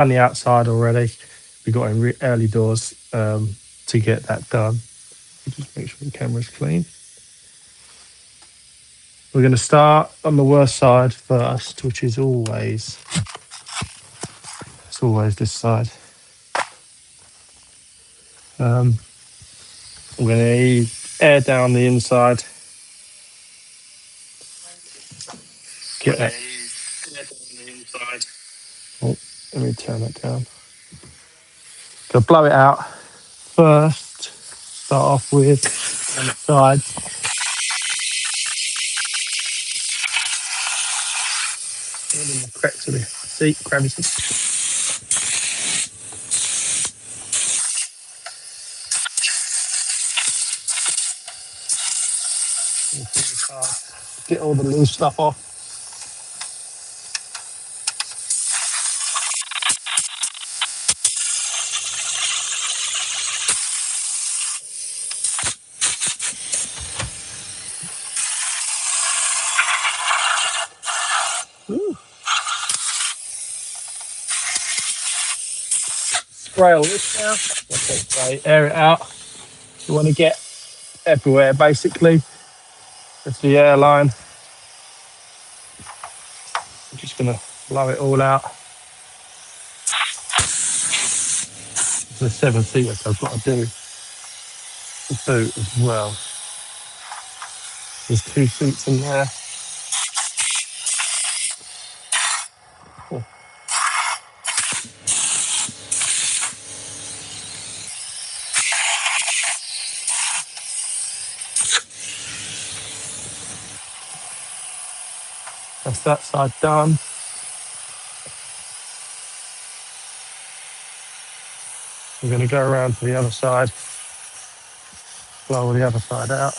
done the outside already. We got in early doors to get that done. Just make sure the camera's clean. We're going to start on the worst side first, which is always, it's always this side. We're going to air down the inside. Get that. Oh, let me turn that down. Gonna blow it out first. Start off with on the side. The cracks of the seat, gravity. Get all the loose stuff off. Ooh. Spray all this now. Okay, air it out. You want to get everywhere basically. That's the airline. I'm just gonna blow it all out. The 7-seater, so I've got to do the boot as well. There's 2 seats in there. Oh. That's that side done. We're going to go around to the other side, blow the other side out.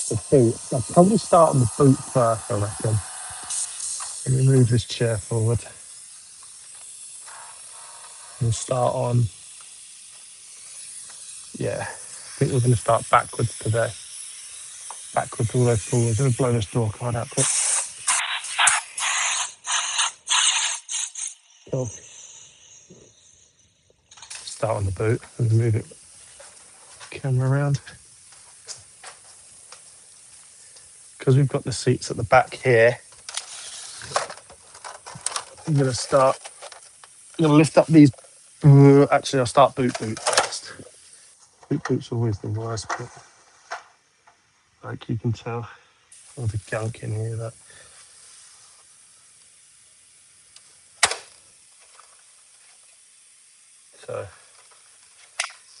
The boot, I'll probably start on the boot first, I reckon. Let me move this chair forward. We'll start on, yeah, I think we're going to start backwards today. Backwards all the way forwards. Let me blow this door card out quick. Cool. Start on the boot and move it, camera around. Because we've got the seats at the back here, I'm going to start, I'm going to lift up these, actually I'll start boot first. Boot's always the worst bit, like you can tell. All the gunk in here, that. So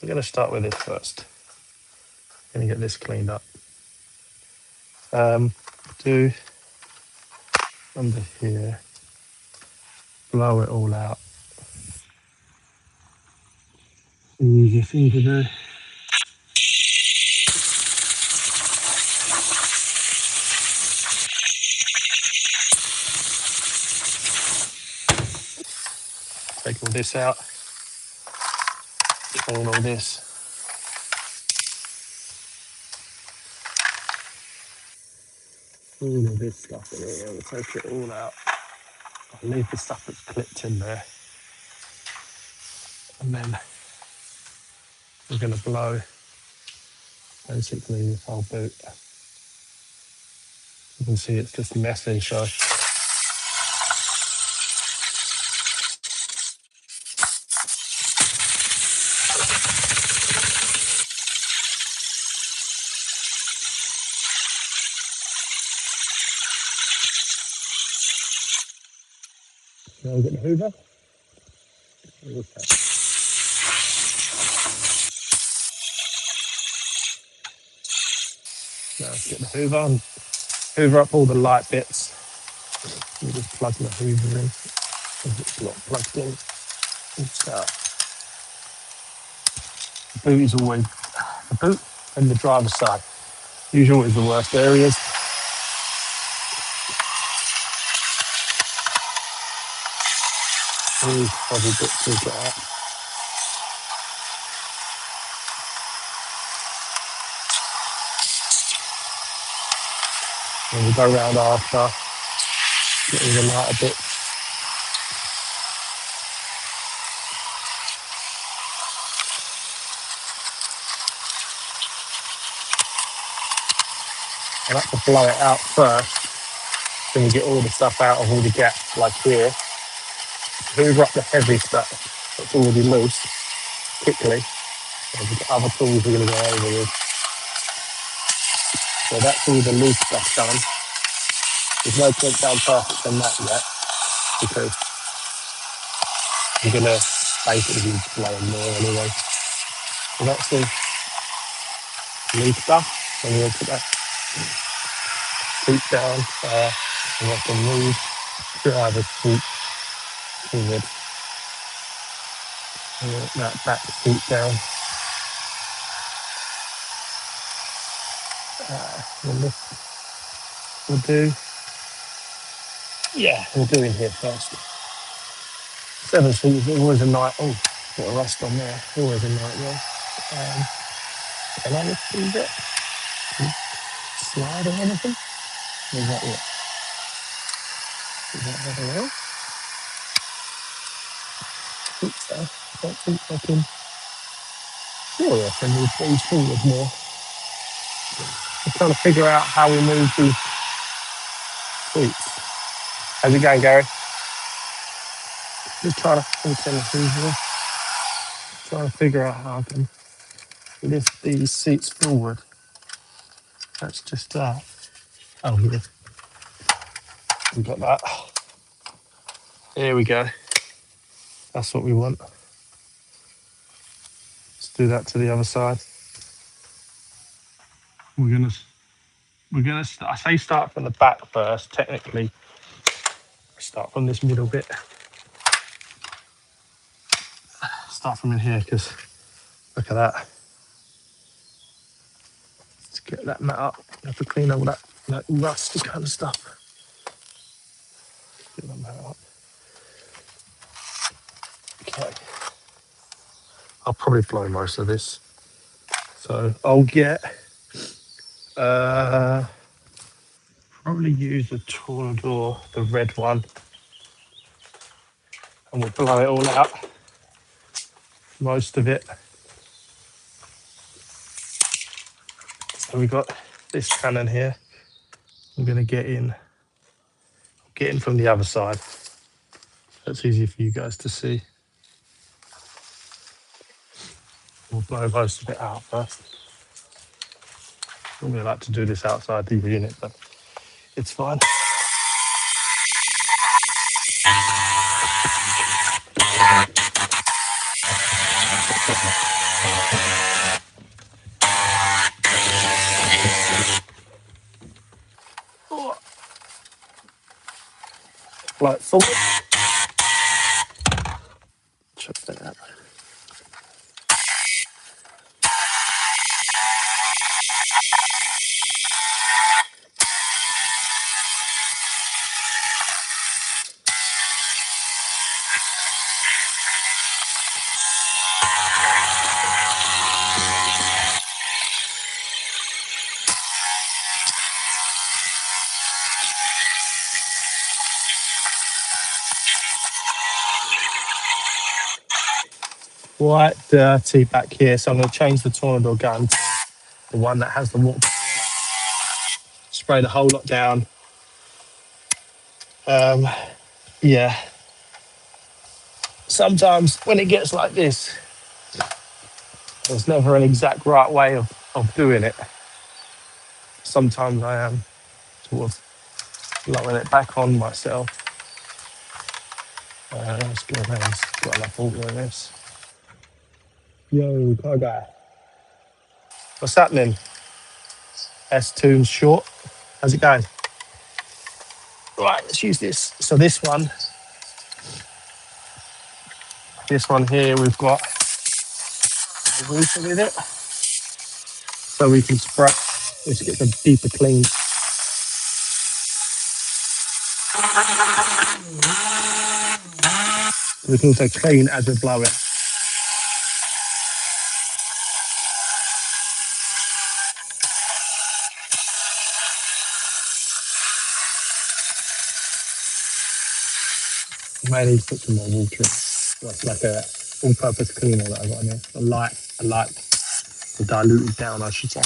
we're going to start with this first. Going to get this cleaned up. Do under here, blow it all out. Easy thing to do. Take all this out. Clean all this. All of this stuff in here, we'll take it all out. I'll leave the stuff that's clipped in there. And then we're going to blow basically this whole boot. You can see it's just messy, so now we've got the Hoover. Okay. Now let's get the Hoover and Hoover up all the light bits. We just plug the Hoover in. It's not plugged in. So, the boot is always the boot and the driver's side. Usually always the worst areas. These heavy bits we've got out. And we go round after, getting the lighter bits. I like to blow it out first, then we get all the stuff out of all the gaps, like here. Hoover up the heavy stuff that's already loose quickly. And we've got other tools we're going to go over with. So that's all the loose stuff done. There's no point down perfect on that yet, because I'm going to basically be blowing more anyway. So that's the loose stuff. And we'll put that seat down, and I can move driver's seat forward. And that back seat down. And this we'll do. Yeah, we'll do in here first. 7 seats is always a night. Oh, got a rust on there. Always a nightmare. Can I lift these it? Slide or anything? Or is that it? Is that everything else? I think so. I don't think I can. Sure, I can move these forward more. I'm trying to figure out how we move these seats. How's it going, Gary? Just trying to trying to figure out how I can lift these seats forward. That's just that. Oh, yeah. We got that. Here we go. That's what we want. Let's do that to the other side. I say start from the back first. Technically, start from this middle bit. Start from in here, because look at that. Let's get that mat up. I have to clean all that rusty kind of stuff. Get that mat up. Okay. I'll probably blow most of this. So I'll get probably use the Tornador, the red one, and we'll blow it all out. Most of it. So we've got this cannon here. I'm gonna get in from the other side. That's easier for you guys to see. We'll blow most of it out first. Normally I like to do this outside the unit, but it's fine. Blow it forward. Chuck that out. Quite dirty back here, so I'm going to change the Tornador gun to the one that has the water. Spray the whole lot down. Yeah. Sometimes when it gets like this, there's never an exact right way of doing it. Sometimes I am sort of blowing it back on myself. Let's go around. Got enough water in this. Yo, car guy. What's happening? S2's short. How's it going? Right, let's use this. So this one here, we've got a roofer with it. So we can spray, let's get some deeper clean. We can also clean as we're blowing. You may need to put some more water in. That's like a all-purpose cleaner that I got in there. A light to dilute it down, I should say.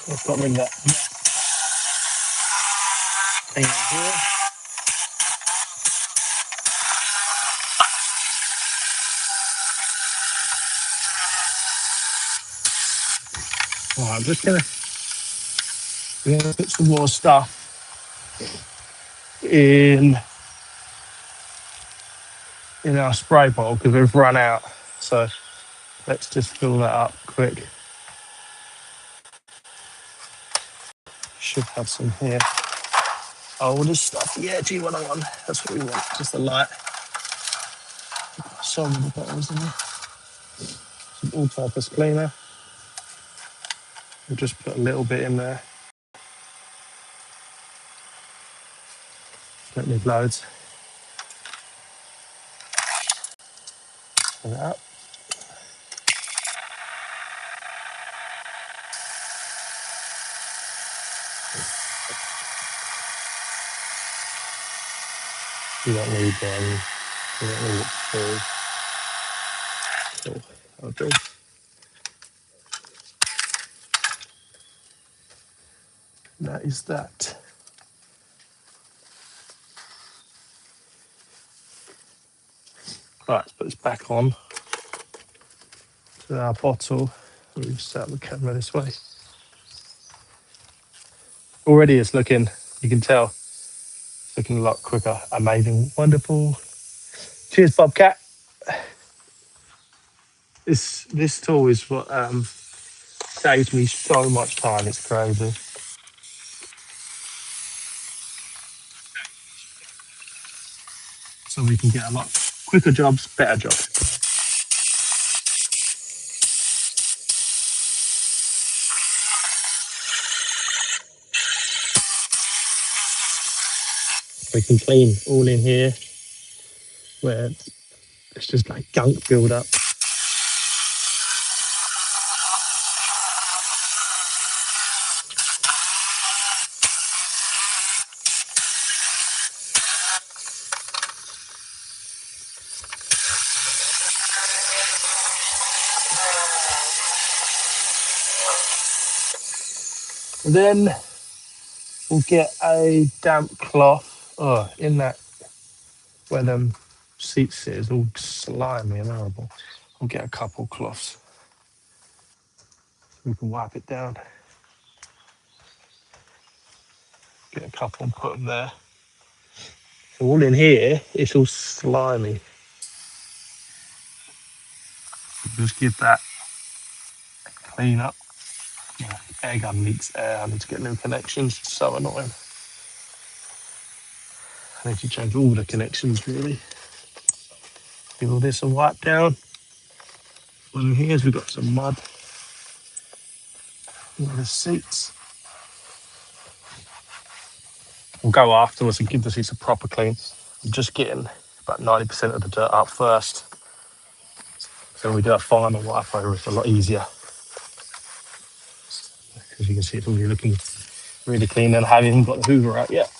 I've got rid of that thing here. Right, I'm just gonna put some more stuff in our spray bottle because we've run out. So let's just fill that up quick. Should have some here. Oh, this stuff. Yeah, G101. That's what we want. Just a light. So many bottles in there. Some all-purpose cleaner. We'll just put a little bit in there. Don't need loads. Fill it up. You don't need you don't need it full. Cool. I'll do. That is that. Right, let's put this back on to our bottle. We'll set the camera this way. Already it's looking, you can tell, it's looking a lot quicker. Amazing, wonderful. Cheers, Bobcat. This tool is what saves me so much time. It's crazy. So we can get a lot quicker jobs, better jobs. We can clean all in here where it's just like gunk build up. Then we'll get a damp cloth in that where them seats sit is all slimy and horrible. We'll get a couple cloths. We can wipe it down. Get a couple and put them there. So all in here, it's all slimy. Just give that a clean up. Yeah, air gun leaks air. I need to get new connections. It's so annoying. I need to change all the connections really. Give all this a wipe down. Well, in here we've got some mud. The seats. We'll go afterwards and give the seats a proper clean. I'm just getting about 90% of the dirt up first. So when we do a final wipe over, it's a lot easier. As you can see, it's already looking really clean and I haven't even got the hoover out yet.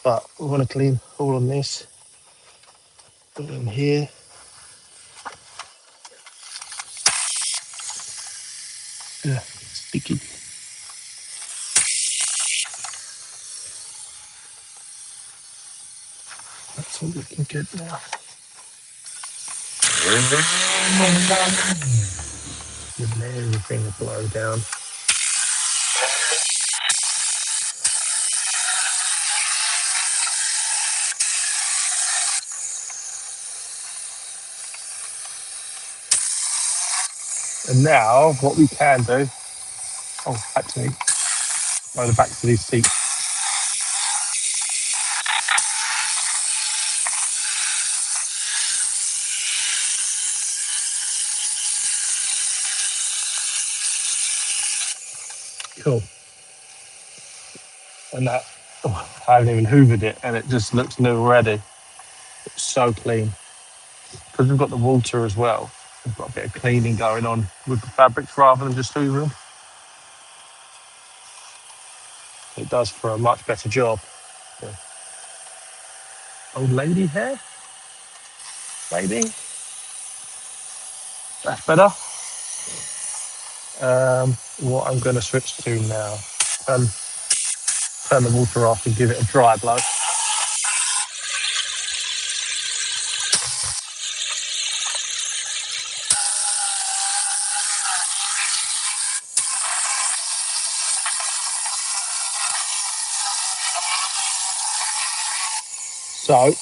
But we want to clean all on this. Put it in here. Yeah, sticky. That's all looking good now. Give everything a blow down. And now what we can do Oh, actually, by the backs of these seats. Cool. And that, oh, I haven't even hoovered it, and it just looks new already. It's so clean. Because we've got the water as well, we've got a bit of cleaning going on with the fabrics rather than just hoovering. It does for a much better job. Yeah. Old lady hair, maybe. That's better. What I'm going to switch to now, turn, turn the water off and give it a dry blow. So,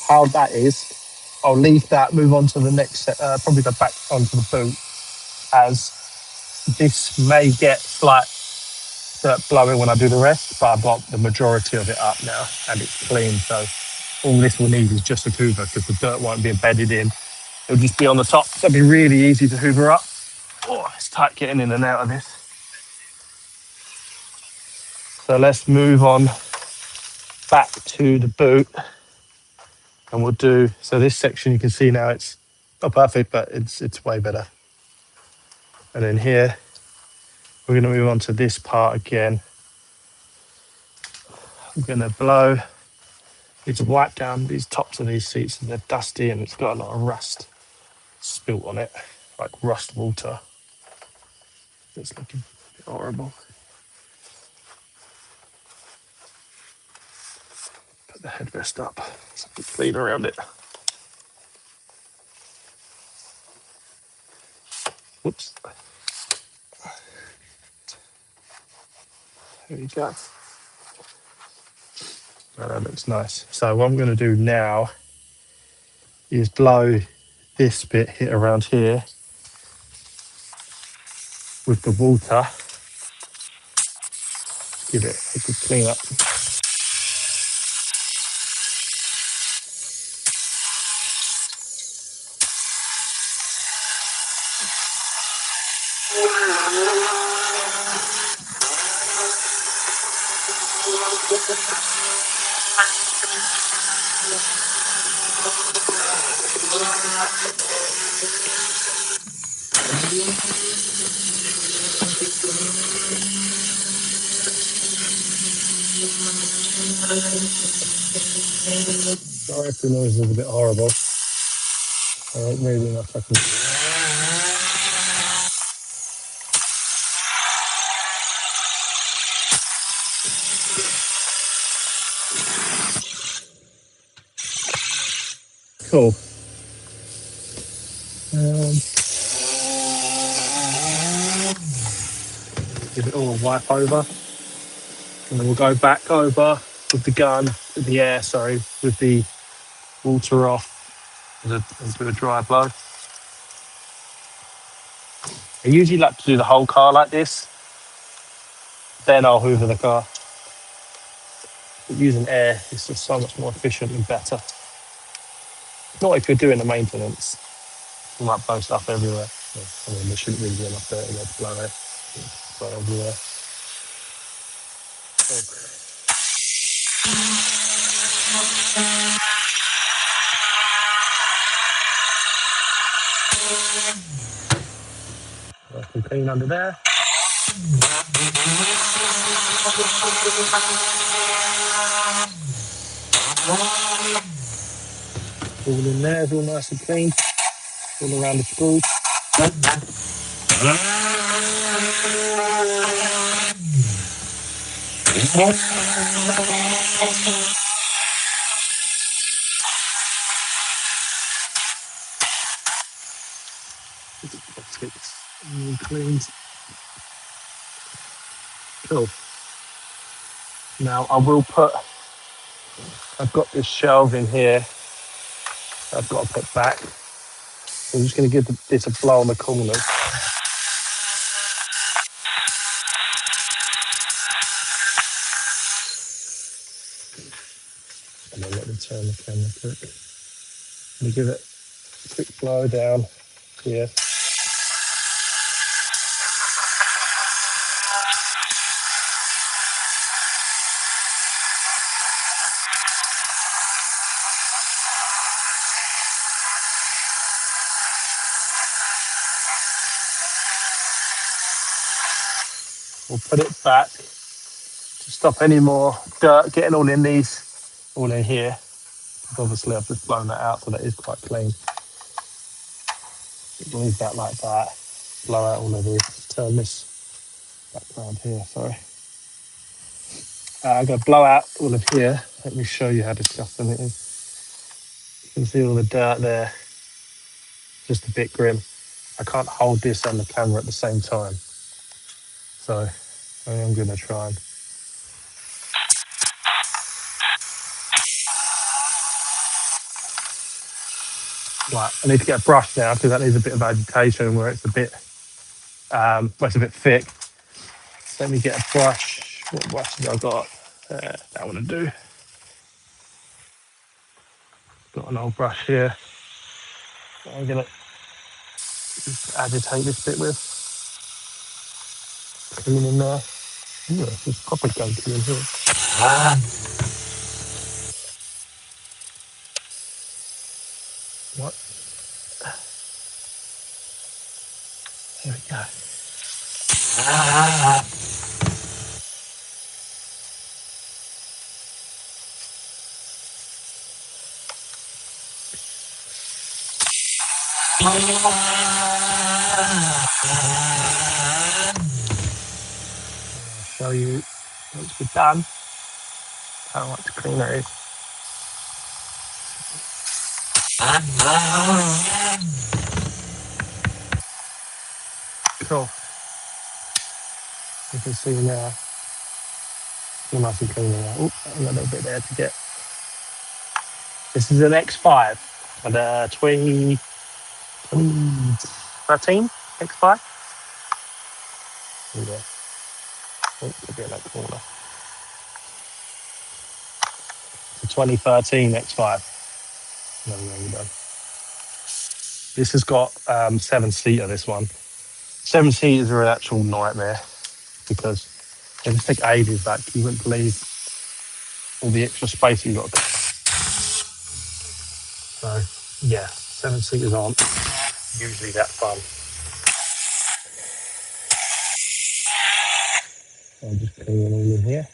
how that is, I'll leave that, move on to the next set, probably go back onto the boot, as this may get slight dirt blowing when I do the rest, but I've got the majority of it up now and it's clean. So all this will need is just a hoover because the dirt won't be embedded in. It'll just be on the top. So it'll be really easy to hoover up. Oh, it's tight getting in and out of this. So let's move on back to the boot and we'll do, so this section you can see now it's not perfect, but it's way better. And then here, we're gonna move on to this part again. I'm gonna blow, need to wipe down these tops of these seats and they're dusty and it's got a lot of rust spilt on it, like rust water. It's looking a bit horrible. Put the headrest up so I can clean around it. Whoops. There you go. Oh, that looks nice. So what I'm going to do now is blow this bit hit around here with the water. Give it a good clean up. Sorry if the noise is a bit horrible. I don't really know if I can. Cool. Give it all a wipe over. And then we'll go back over with the gun, with the air, sorry, with the water off and do a dry blow. I usually like to do the whole car like this, then I'll hoover the car. But using air is just so much more efficient and better. Not if you're doing the maintenance. You might blow stuff everywhere. I mean, there shouldn't really be enough dirt in there to blow it. Blow everywhere. Nice and clean under there. All in there is all nice and clean. All around the screws. All cleaned. Cool. Now I will put, I've got this shelf in here I've got to put back. I'm just going to give this a blow on the corners. quick. Let me give it a quick blow down here. We'll put it back to stop any more dirt getting all in these, all in here. Obviously, I've just blown that out, so that is quite clean. Leave that like that. Blow out all of this. Turn this back around here. Sorry. I'm going to blow out all of here. Let me show you how disgusting it is. You can see all the dirt there. Just a bit grim. I can't hold this and the camera at the same time, so I am going to try and. Right, I need to get a brush now because that needs a bit of agitation where it's a bit, where it's a bit thick. So let me get a brush. What brush have I got? That one to do. Got an old brush here. I'm gonna just agitate this bit with. Clean in there. Ooh, there's proper gunky in here. What? There we go. I'll show you once we're done how much cleaner it is. Cool. You can see now. You're nice and clean now. Oh, I've got a little bit there to get. This is an X5 and a 2013 X5. Yeah, oh, could be in that corner. It's a 2013 X5. No, you don't. This has got 7-seater. This one. 7-seaters are an actual nightmare because they just take ages. Like you wouldn't believe all the extra space you've got to cover. So yeah, 7-seaters aren't usually that fun. I'm just cleaning all in here.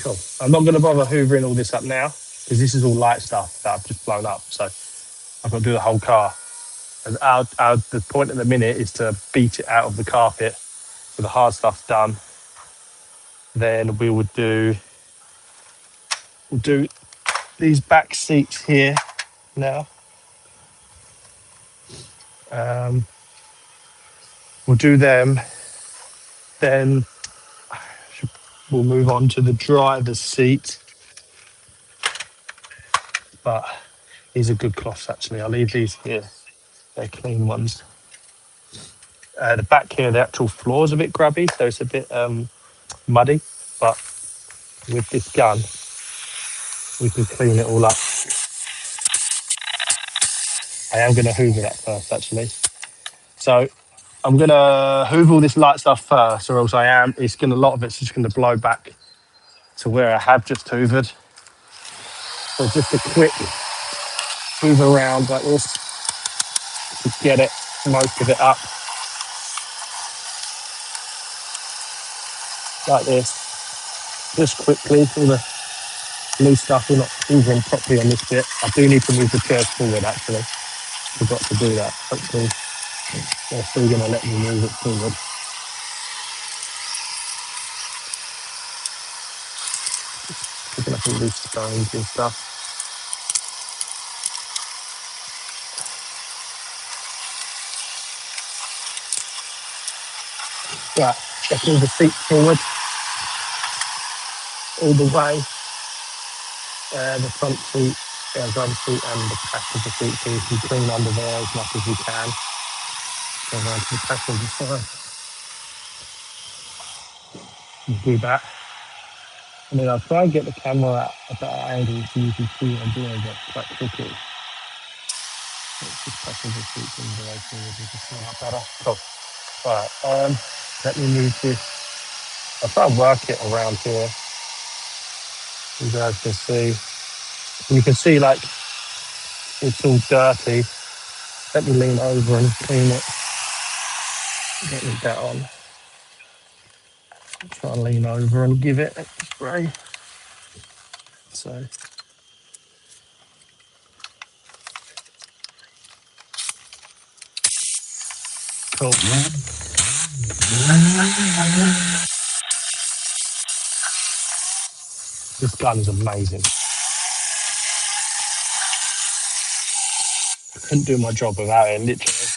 Cool. I'm not going to bother hoovering all this up now because this is all light stuff that I've just blown up. So I've got to do the whole car. And the point at the minute is to beat it out of the carpet with the hard stuff done. Then we'll do these back seats here now. We'll do them. Then we'll move on to the driver's seat. But these are good cloths actually. I'll leave these here. They're clean ones. The back here, the actual floor is a bit grubby, so it's a bit muddy. But with this gun, we can clean it all up. I am going to hoover that first, actually. So I'm going to hoover all this light stuff first, or else a lot of it's just going to blow back to where I have just hoovered. So just a quick hoover around like this to get it, most of it up. Like this. Just quickly, all the loose stuff, we're not hoovering properly on this bit. I do need to move the chairs forward, actually. Forgot to do that. Hopefully, they're still going to let me move it forward. Picking up all these stones and stuff. Right, let's move the seat forward all the way. The front seat, driver's seat, and the passenger seat, so you can clean under there as much as you can. Go around to the passenger side. do that. And then I'll try and get the camera at a better angle so you can see what I'm doing, but quite quickly. Let's just press the seat things away so you can see that better. Cool. Right, let me move this. I'll try and work it around here. You guys can see. You can see like it's all dirty. Let me lean over and clean it. Get me that on. Try and lean over and give it a spray. So cool. This gun is amazing. I couldn't do my job without it, literally.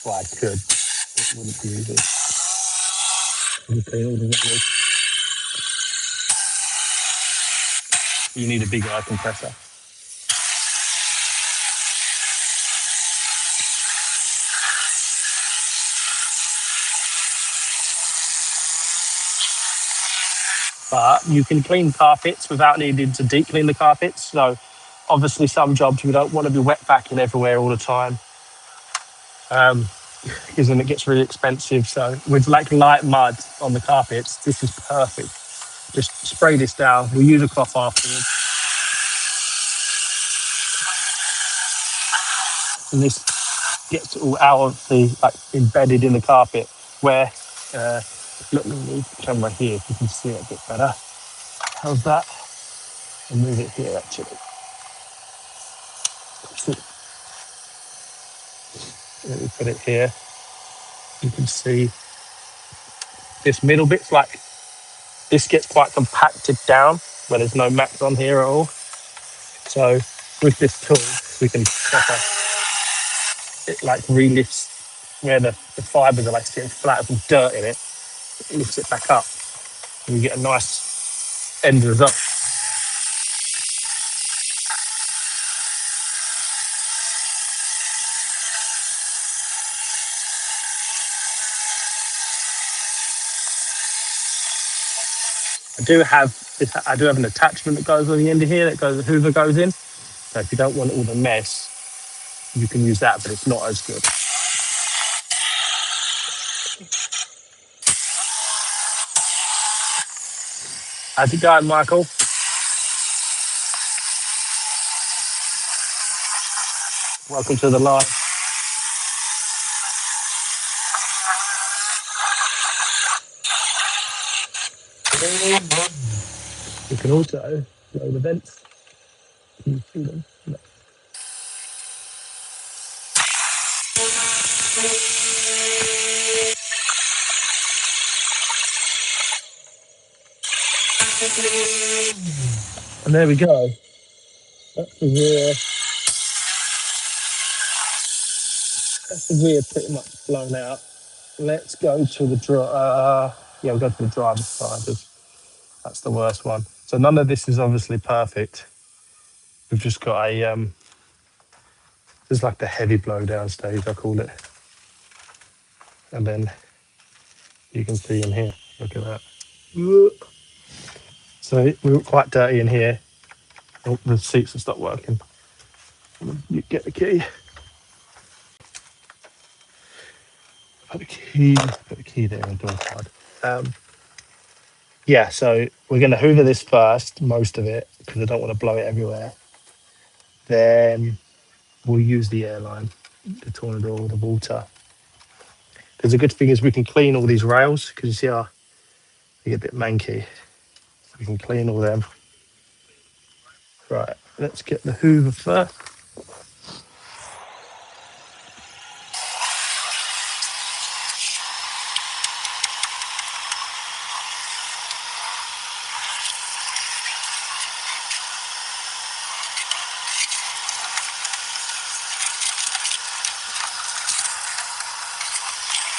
Well, I could. It wouldn't be easy. You clean all the windows. You need a big air compressor. But you can clean carpets without needing to deep clean the carpets. So obviously some jobs we don't want to be wet backing everywhere all the time. Because then it gets really expensive. So with like light mud on the carpets, this is perfect. Just spray this down. We'll use a cloth afterwards. And this gets all out of the, like, embedded in the carpet where, let me move the camera here if you can see it a bit better. How's that? I'll move it here actually. Let me put it here. You can see this middle bit's like, this gets quite compacted down where there's no mats on here at all. So with this tool, we can proper, it like relifts where the fibres are like sitting flat with dirt in it. It lifts it back up and you get a nice end result. I do have an attachment that goes on the end of here that goes, the Hoover goes in. So if you don't want all the mess, you can use that, but it's not as good. How's it going, Michael? Welcome to the live. You can also blow the vents. Can you see them? No. And there we go. That's the rear. That's the rear pretty much blown out. Let's go to the yeah, we'll go to the driver's side. That's the worst one. So none of this is obviously perfect. We've just got a there's like the heavy blow down stage, I call it. And then you can see in here. Look at that. So we were quite dirty in here. Oh, the seats have stopped working. You get the key. Put the key there in the door card. Yeah, so we're going to hoover this first, most of it, because I don't want to blow it everywhere. Then we'll use the airline, the tornado, the water. Because the good thing is we can clean all these rails, because you see how they get a bit manky. We can clean all them. Right, let's get the hoover first.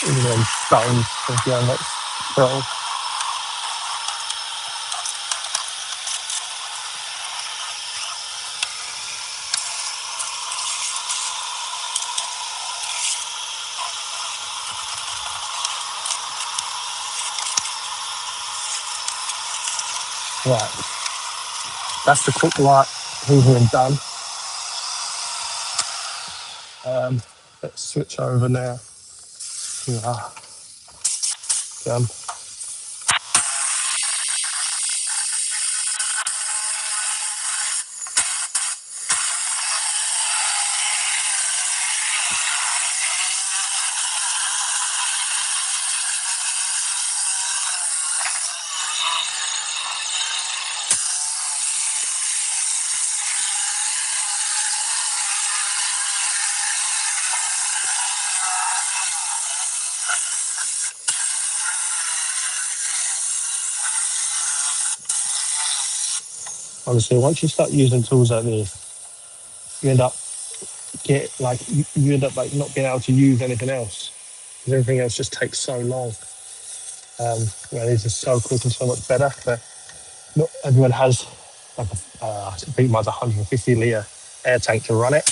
And then stones, again, let's go. Right, that's the quick light hoovering done. Let's switch over now. Yeah, done. Honestly, once you start using tools like this, you end up you end up like not being able to use anything else because everything else just takes so long. Where these are so quick and so much better. But not everyone has like I think mine's 150 litre air tank to run it.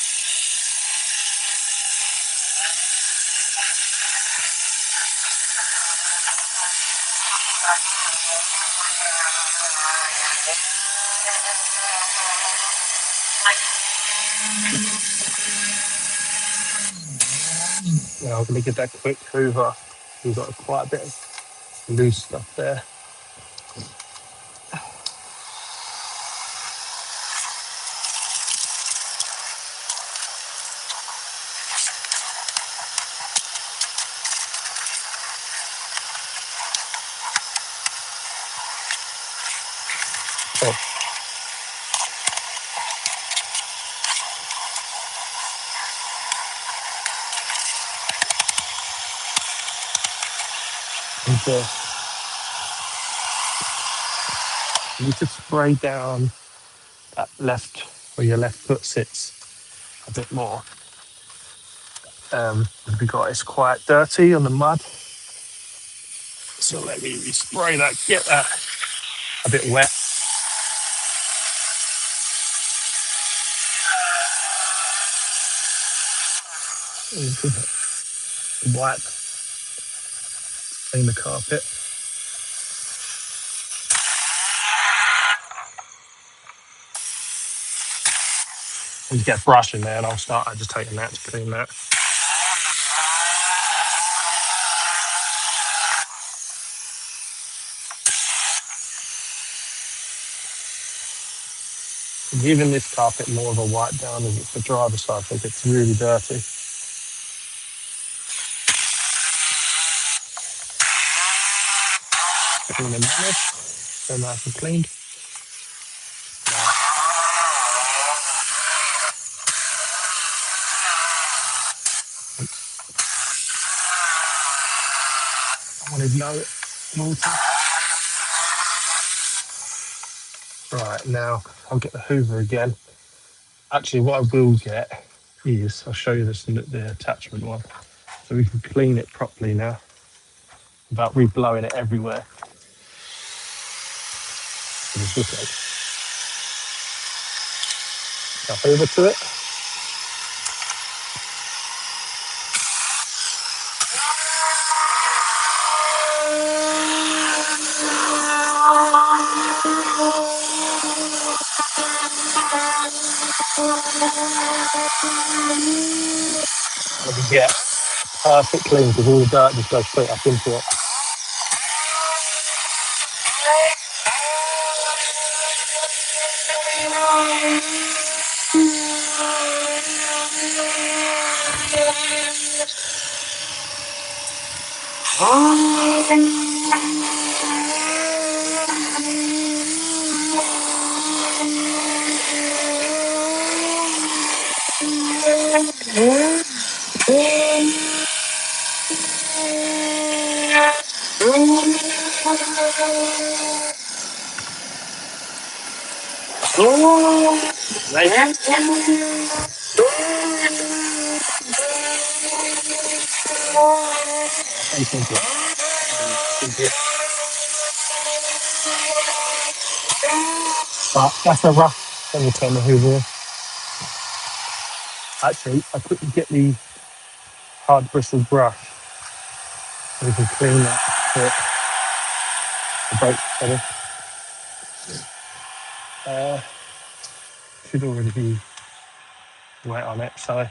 Now I'm going to give that quick hoover. We've got quite a bit of loose stuff there. So you need to spray down that left where your left foot sits a bit more. We got it's quite dirty on the mud, so let me spray that, get that a bit wet. Wipe, clean the carpet. And get a brush in there, and I'll start agitating that to clean that. Giving this carpet more of a wipe down as it's the driver's side, so it gets really dirty. Clean the manage, so nice and clean. I wanted no water. Right, now I'll get the hoover again. Actually, what I will get is, I'll show you this in the attachment one, so we can clean it properly now without re-blowing it everywhere. So just look at it. Now over to it. And we get perfect clean because all the dirt just goes straight up into it. But that's a rough. Let me turn the hoover on. Actually, I quickly get the hard bristle brush so we can clean that bit. The brake pedal. Uh, should already be wet on it, so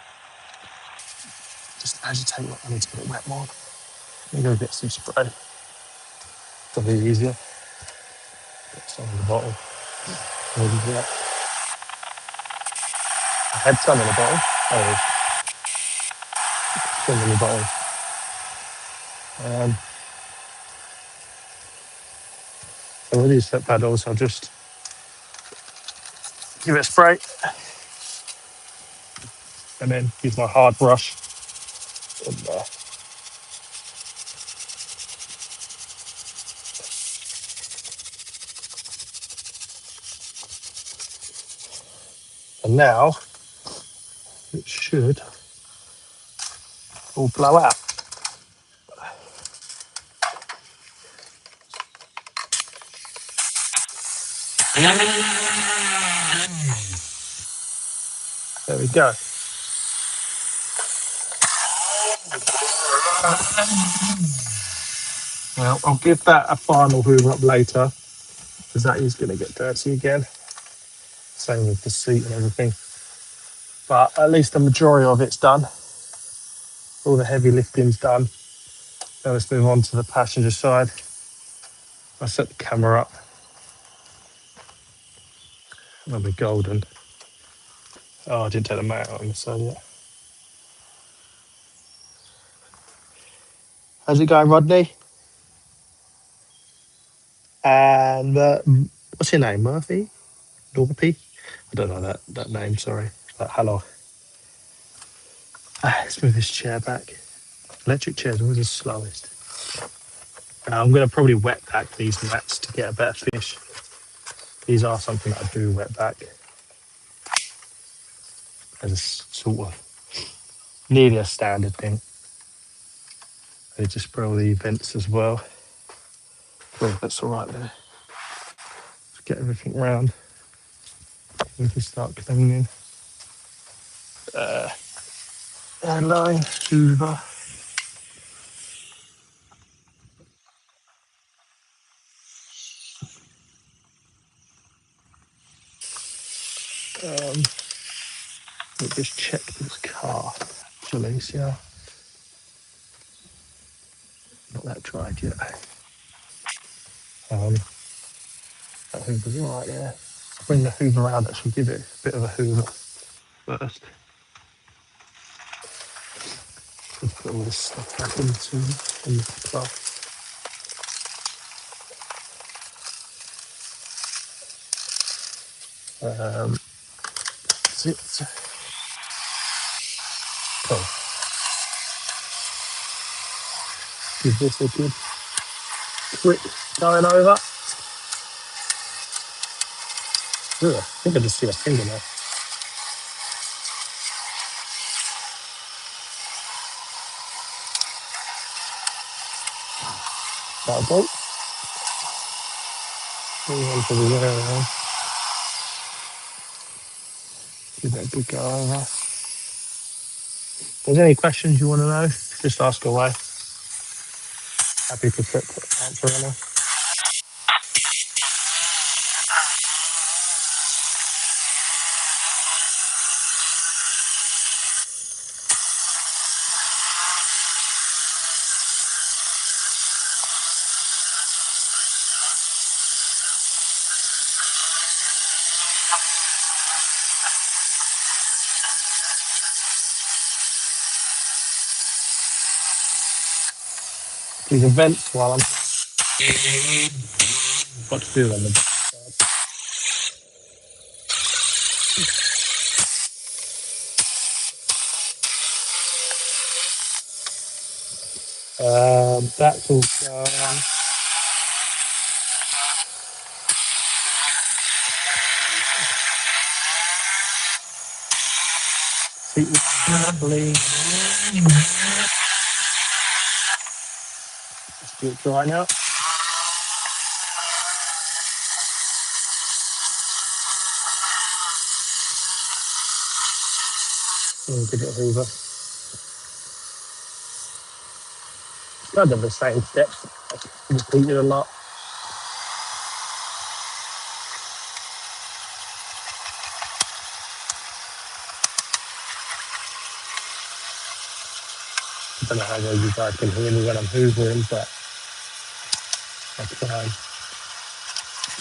just agitate what I need to get it wet more. I'm going to get some spray. It'll be easier. Get some in the bottle. Maybe that. I had some in the bottle. Oh, some in the bottle. So with these foot pedals, I'll just give it a spray and then use my hard brush. And, and now it should all blow out. There we go. Well, I'll give that a final hoover up later because that is going to get dirty again. Same with the seat and everything. But at least the majority of it's done. All the heavy lifting's done. Now let's move on to the passenger side. I set the camera up. That'll be golden. Oh, I didn't take the mat out on the side yet. How's it going, Rodney? And what's your name, Murphy? Dorothy? I don't know that name, sorry. But hello. Let's move this chair back. Electric chairs are always the slowest. I'm going to probably wet back these mats to get a better finish. These are something that I do wet back as a sort of nearly a standard thing. I need to spray all the vents as well. Well, that's all right there. Just get everything round. We can start cleaning. Airline, Hoover. We'll just check this car. Actually, see how not that dried yet. That Hoover's all right there. Bring the Hoover around, actually give it a bit of a Hoover first. Let's put all this stuff back in the car. That's it. Cool. Give this a good quick going over. Ugh, I think I just see a finger now. That'll go. Move on to the other one. Give that a good go over. If there's any questions you want to know, just ask away. Happy to answer any. These events while I'm what to do on them. That's all done. Seat lovely. Let's do it dry now. Give it a hoover. Kind of the same steps. Repeated a lot. I don't know how well you guys can hear me when I'm hoovering, but I try and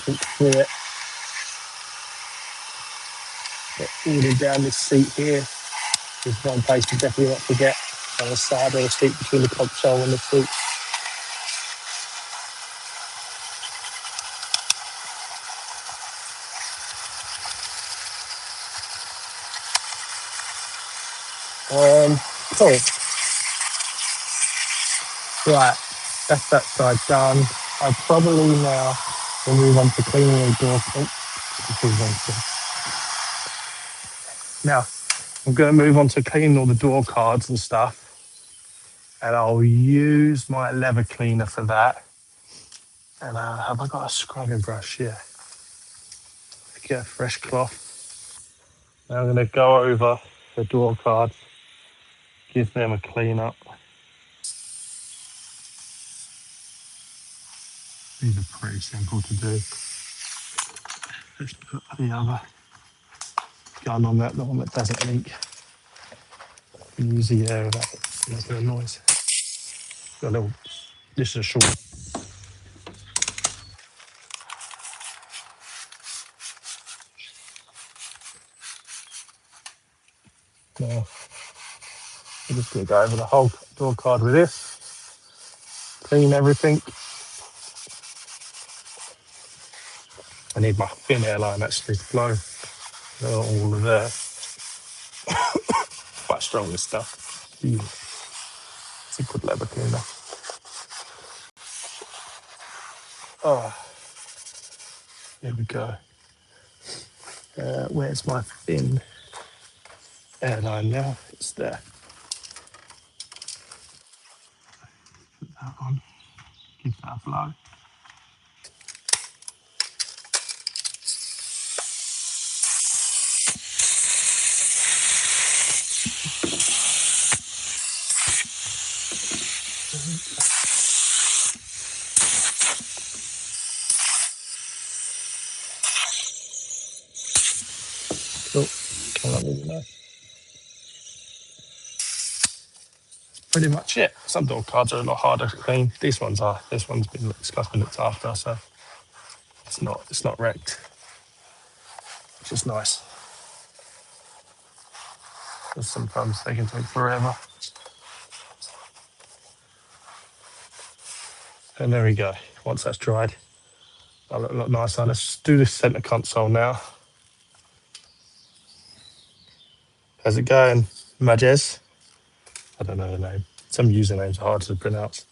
talk through it. But all down this seat here is one place to definitely not forget. On the side of the seat between the console and the seat. Cool. Right, that's that side done. I probably now will move on to cleaning the door. Now, I'm going to move on to cleaning all the door cards and stuff, and I'll use my leather cleaner for that. And have I got a scrubbing brush? Yeah. Get a fresh cloth. Now I'm going to go over the door cards, give them a clean up. These are pretty simple to do. Let's put the other gun on that, the one that doesn't leak. Use the air without making a noise. Got a little, this is a short. Now, I'm just going to go over the whole door card with this, clean everything. I need my thin airline actually to blow all of there. Quite strong, this stuff. It's a good leather cleaner. Oh, here we go. Where's my thin airline now? It's there. Put that on. Give that a blow. Cool. Can't really know. Pretty much it. Some door cards are a lot harder to clean. These ones are. This one's been looked after, so it's not wrecked, which is nice. Because sometimes they can take forever. And there we go. Once that's dried, that'll look a lot nicer. Let's do this center console now. How's it going, Majez? I don't know the name. Some usernames are hard to pronounce.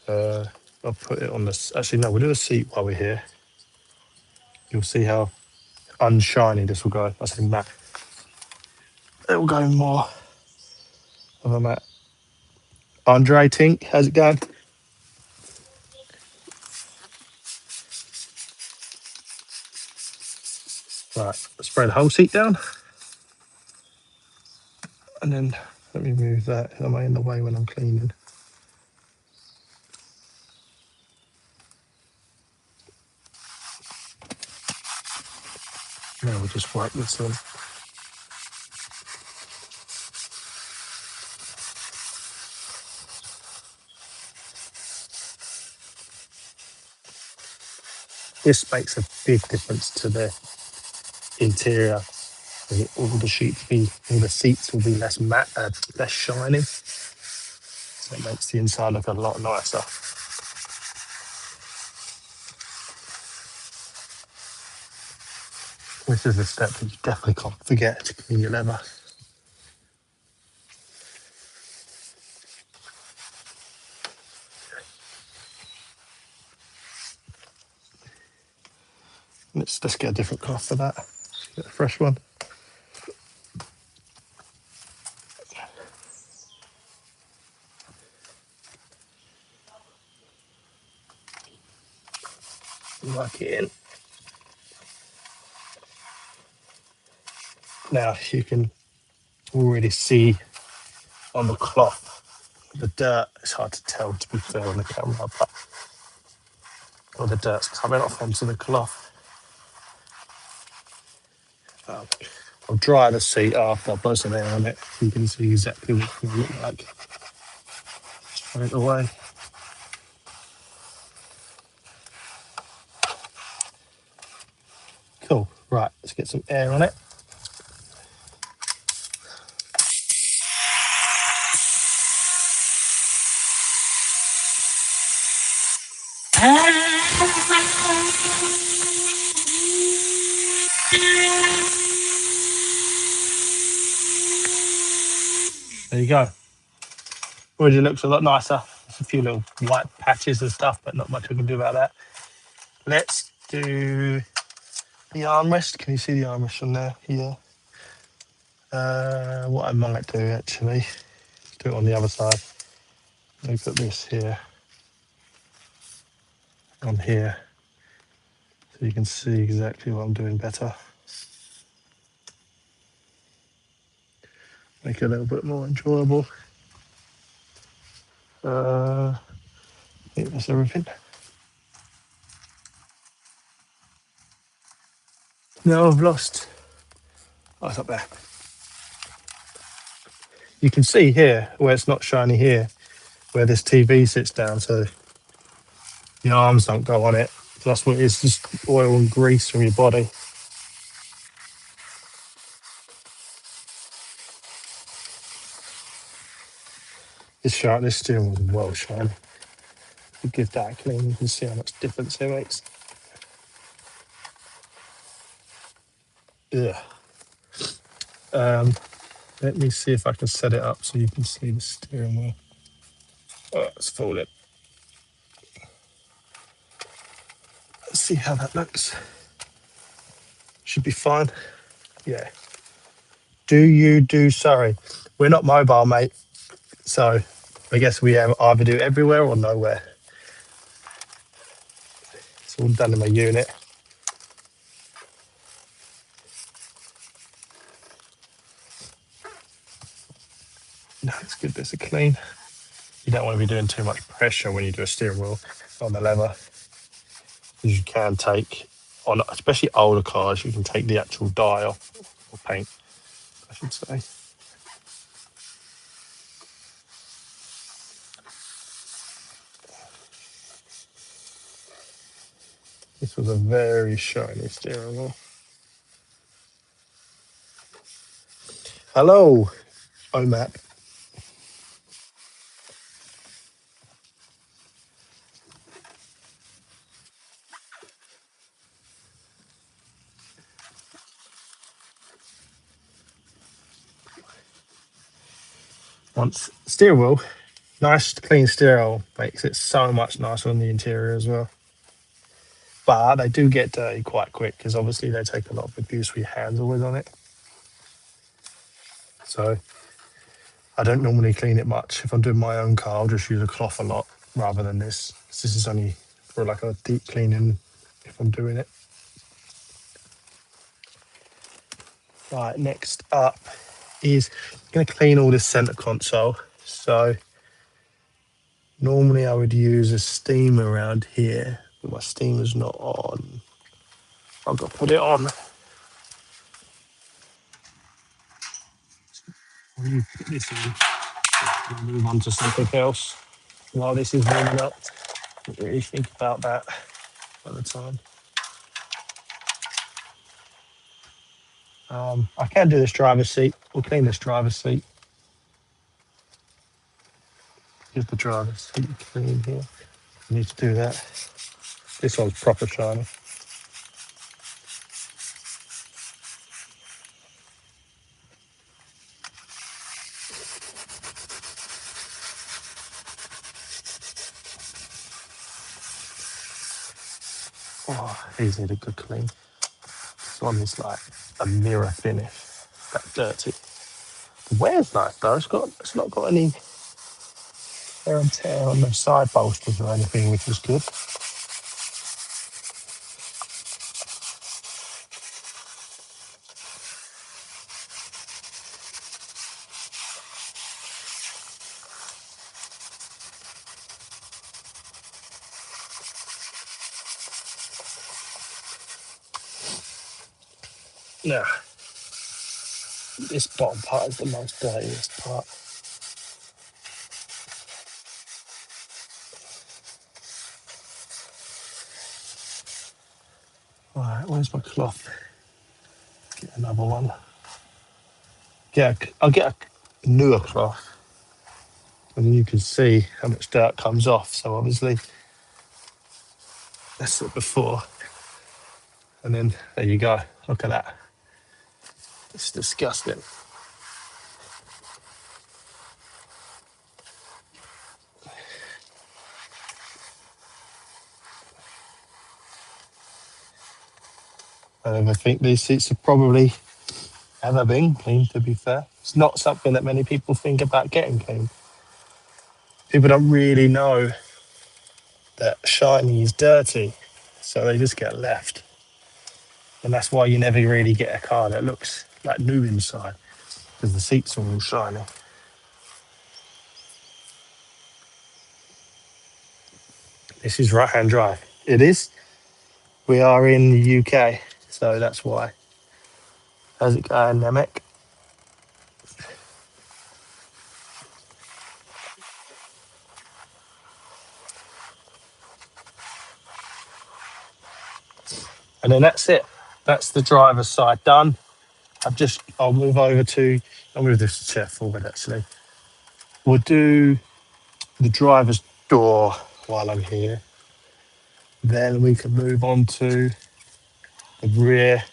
I'll put it on this. Actually, no, we'll do a seat while we're here. You'll see how unshiny this will go. I say matte. It will go more of a matte. Andre Tink, how's it going? Right, spray the whole seat down. And then let me move that. Am I in the way when I'm cleaning? Now we'll just wipe this in. This makes a big difference to the interior. All the seats will be less matte, less shiny. So it makes the inside look a lot nicer. This is a step that you definitely can't forget to clean your leather. Let's get a different cloth for that. Get a fresh one. Work it in. Now you can already see on the cloth the dirt. It's hard to tell, to be fair, on the camera, but all the dirt's coming off onto the cloth. I'll dry the seat after I blow some air on it so you can see exactly what it's going to look like. Put it away. Cool. Right, let's get some air on it. There you go. Already looks a lot nicer. There's a few little white patches and stuff, but not much we can do about that. Let's do the armrest. Can you see the armrest on there? Yeah. What I might do actually, let's do it on the other side. Let me put this here, on here, so you can see exactly what I'm doing better. Make it a little bit more enjoyable. I think that's everything. No, I've lost. Oh, it's up there. You can see here where it's not shiny here, where this TV sits down, so the arms don't go on it. So that's what it is, just oil and grease from your body. This steering wheel is well shiny. If you give that a clean, you can see how much difference it makes. Yeah. Let me see if I can set it up so you can see the steering wheel. Oh, it's falling. Let's see how that looks. Should be fine. Yeah. Do Surrey. We're not mobile, mate. So I guess we have either do everywhere or nowhere. It's all done in my unit. No, it's good bits of clean. You don't want to be doing too much pressure when you do a steering wheel on the lever. Because you can take, on especially older cars, you can take the actual dye off, or paint, I should say. This was a very shiny steering wheel. Hello, OMAP. Once steering wheel, nice clean steering wheel makes it so much nicer on the interior as well. But they do get dirty quite quick because obviously they take a lot of abuse with your hands always on it. So I don't normally clean it much. If I'm doing my own car, I'll just use a cloth a lot rather than this. This is only for like a deep cleaning if I'm doing it. Right, next up is going to clean all this center console. So normally I would use a steamer around here, but my steamer's not on. I've got to put it on. I'll put this in and move on to something else while this is warming up. Don't really think about that at the time. I can do this driver's seat. We'll clean this driver's seat. Here's the driver's seat clean here. I need to do that. This one's proper shiny. Oh, these need a good clean. This one is like a mirror finish. That dirty. The wear's nice though. It's not got any wear and tear on the side bolsters or anything, which is good. Now, this bottom part is the most dirtiest part. Alright, where's my cloth? Get another one. I'll get a newer cloth. And then you can see how much dirt comes off. So obviously, that's it before. And then there you go. Look at that. It's disgusting. I don't even think these seats have probably ever been cleaned, to be fair. It's not something that many people think about getting cleaned. People don't really know that shiny is dirty, so they just get left. And that's why you never really get a car that looks like new inside, because the seats are all shiny. This is right-hand drive. It is. We are in the UK, so that's why. How's it going, Namek? And then that's it. That's the driver's side done. I'll move over to, I'll move this chair forward actually. We'll do the driver's door while I'm here. Then we can move on to the rear.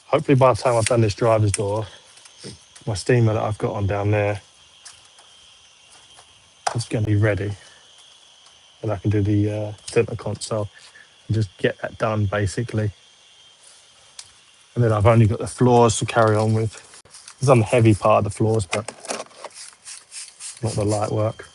Hopefully by the time I've done this driver's door, my steamer that I've got on down there is going to be ready. And I can do the center console and just get that done basically. And then I've only got the floors to carry on with. It's on the heavy part of the floors, but not the light work.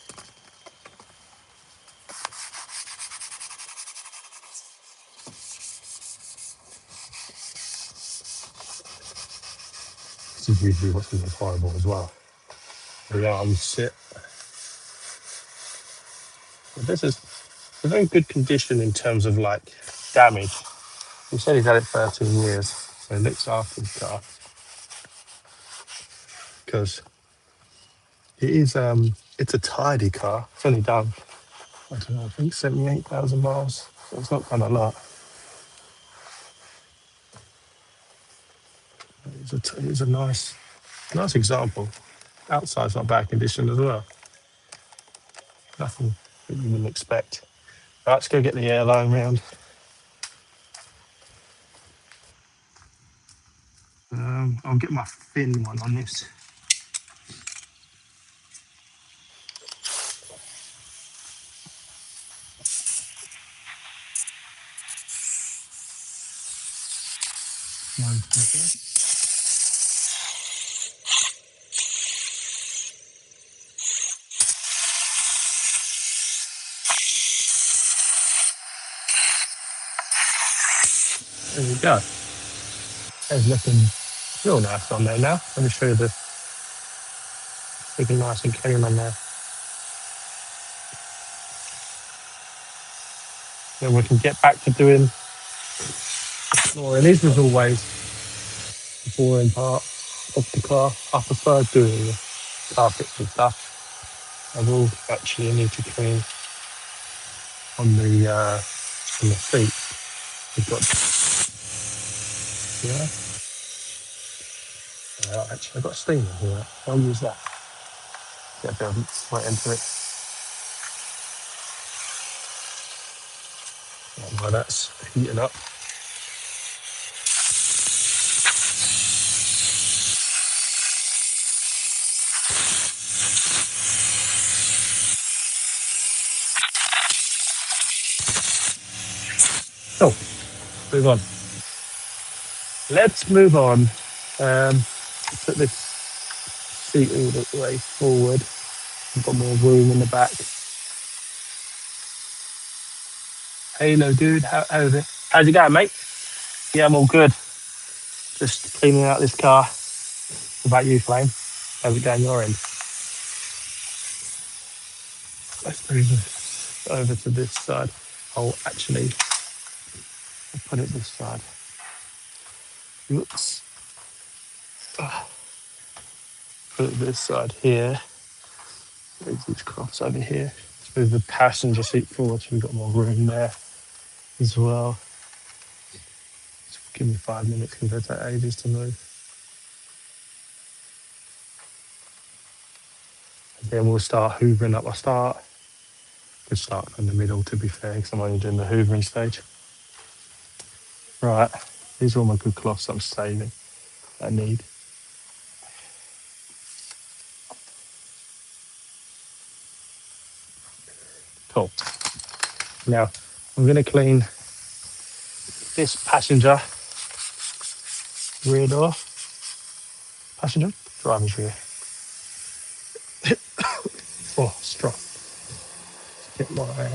This is usually what's really horrible as well. The arms sit. But this is a very good condition in terms of like damage. He said he's had it 13 years, so he looks after his car. Because it is, it's a tidy car. It's only done, I don't know, I think 78,000 miles. So it's not done a lot. It's a nice example. Outside's not bad condition as well. Nothing that you wouldn't expect. Right, let's go get the airline round. I'll get my fin one on this. There we go. It's looking real nice on there now. Let me show you the looking nice and clean on there. Then we can get back to doing exploring. This was always the boring part of the car. I prefer doing the carpets and stuff. I will actually need to clean on the seat. We've got actually I've got steam in here. I'll use that. Get a bit of sweat into it. While that's heating up. So, move on. Let's move on. Put this seat all the way forward. We've got more room in the back. Hey, no, dude. How's it? How's it going, mate? Yeah, I'm all good. Just cleaning out this car. What about you, Flame? How's it going your end? Let's move this over to this side. Oh, actually, I'll put it this side. Oops. Put it this side here. Move these cloths over here. Let's move the passenger seat forward so we've got more room there. as well. Just give me 5 minutes because they take ages to move. And then we'll start hoovering up. Could start from the middle to be fair, because I'm only doing the hoovering stage. Right, these are all my good cloths I'm saving that I need. Cool. Now, I'm going to clean this passenger rear door. Passenger? Driver's rear. Oh, strong. Get my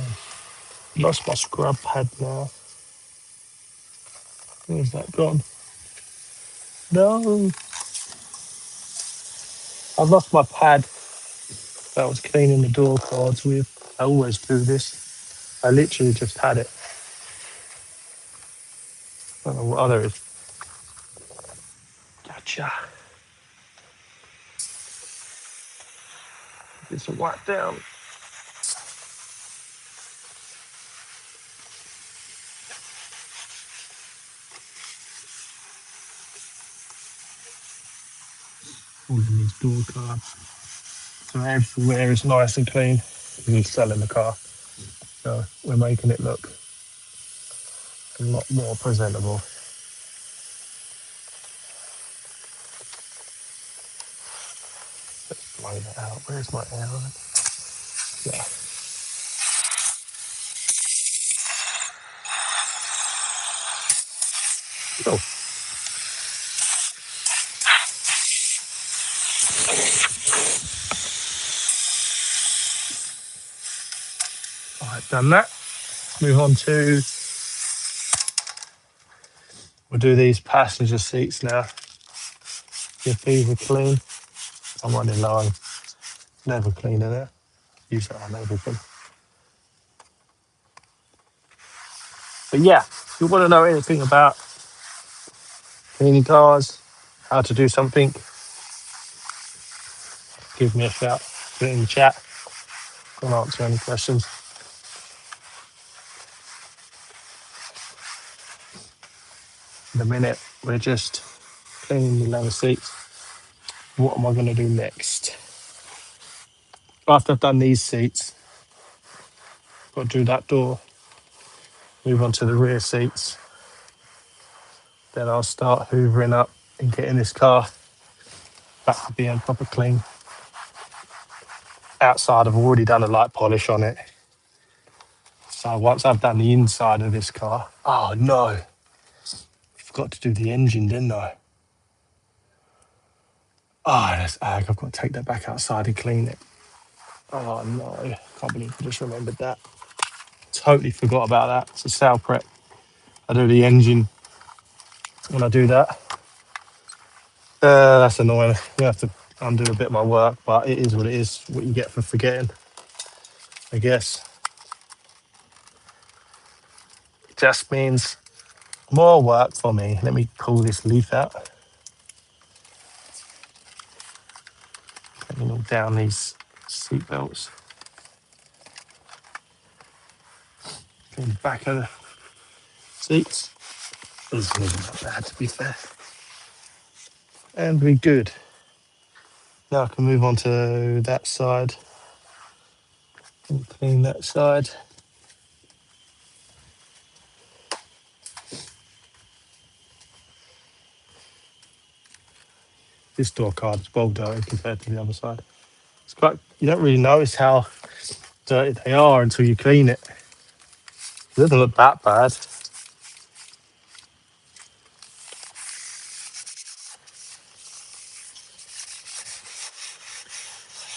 lost my scrub pad now. Where's that gone? No. I've lost my pad that I was cleaning the door cards with. I always do this. I literally just had it. I don't know what other it is. Gotcha. It's a wipe down. All of these door cards. So everywhere is nice and clean. We're selling the car. So we're making it look a lot more presentable. Let's blow that out. Where's my airline? Yeah. Cool. All right, done that. Move on to, we'll do these passenger seats now. If these are clean, I'm running low. I'm never cleaning it. Usually on everything. But yeah, if you want to know anything about cleaning cars, how to do something, give me a shout. Put it in the chat. I'll answer any questions. In a minute, we're just cleaning the leather seats. What am I going to do next? After I've done these seats, got to do that door, move on to the rear seats. Then I'll start hoovering up and getting this car back to being proper clean. Outside, I've already done a light polish on it. So once I've done the inside of this car, oh no, forgot to do the engine, didn't I? Oh, that's ag. I've got to take that back outside and clean it. Oh no, can't believe I just remembered that. Totally forgot about that. It's a sale prep. I do the engine when I do that. That's annoying. You have to undo a bit of my work, but it is what it is. What you get for forgetting, I guess. It just means more work for me. Let me pull this leaf out. Getting all down these seat belts. Getting the back of the seats. This is not bad, to be fair. And we're good. Now I can move on to that side and clean that side. This door card is well dirty compared to the other side. It's quite, you don't really notice how dirty they are until you clean it. It doesn't look that bad.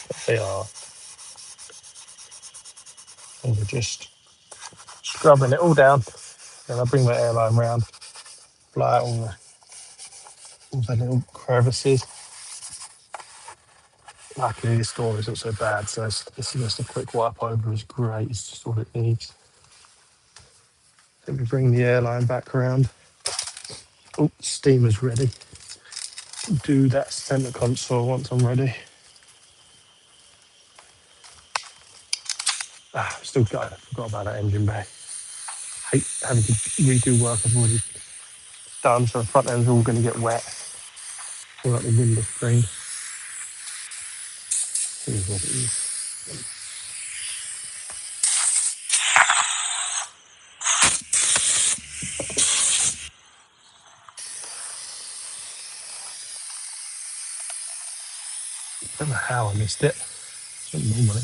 But they are. And we're just scrubbing it all down. Then I bring my airline round, blow out all the little crevices. Luckily, this door isn't so bad, so it's just a quick wipe over is great. It's just all it needs. Let me bring the airline back around. Oh, steamer's ready. Do that center console once I'm ready. Still got, I forgot about that engine bay. hate having to redo work I've already done, so the front end's all going to get wet. All like the window screen. Here's what it is. I don't know how I missed it. Not normally.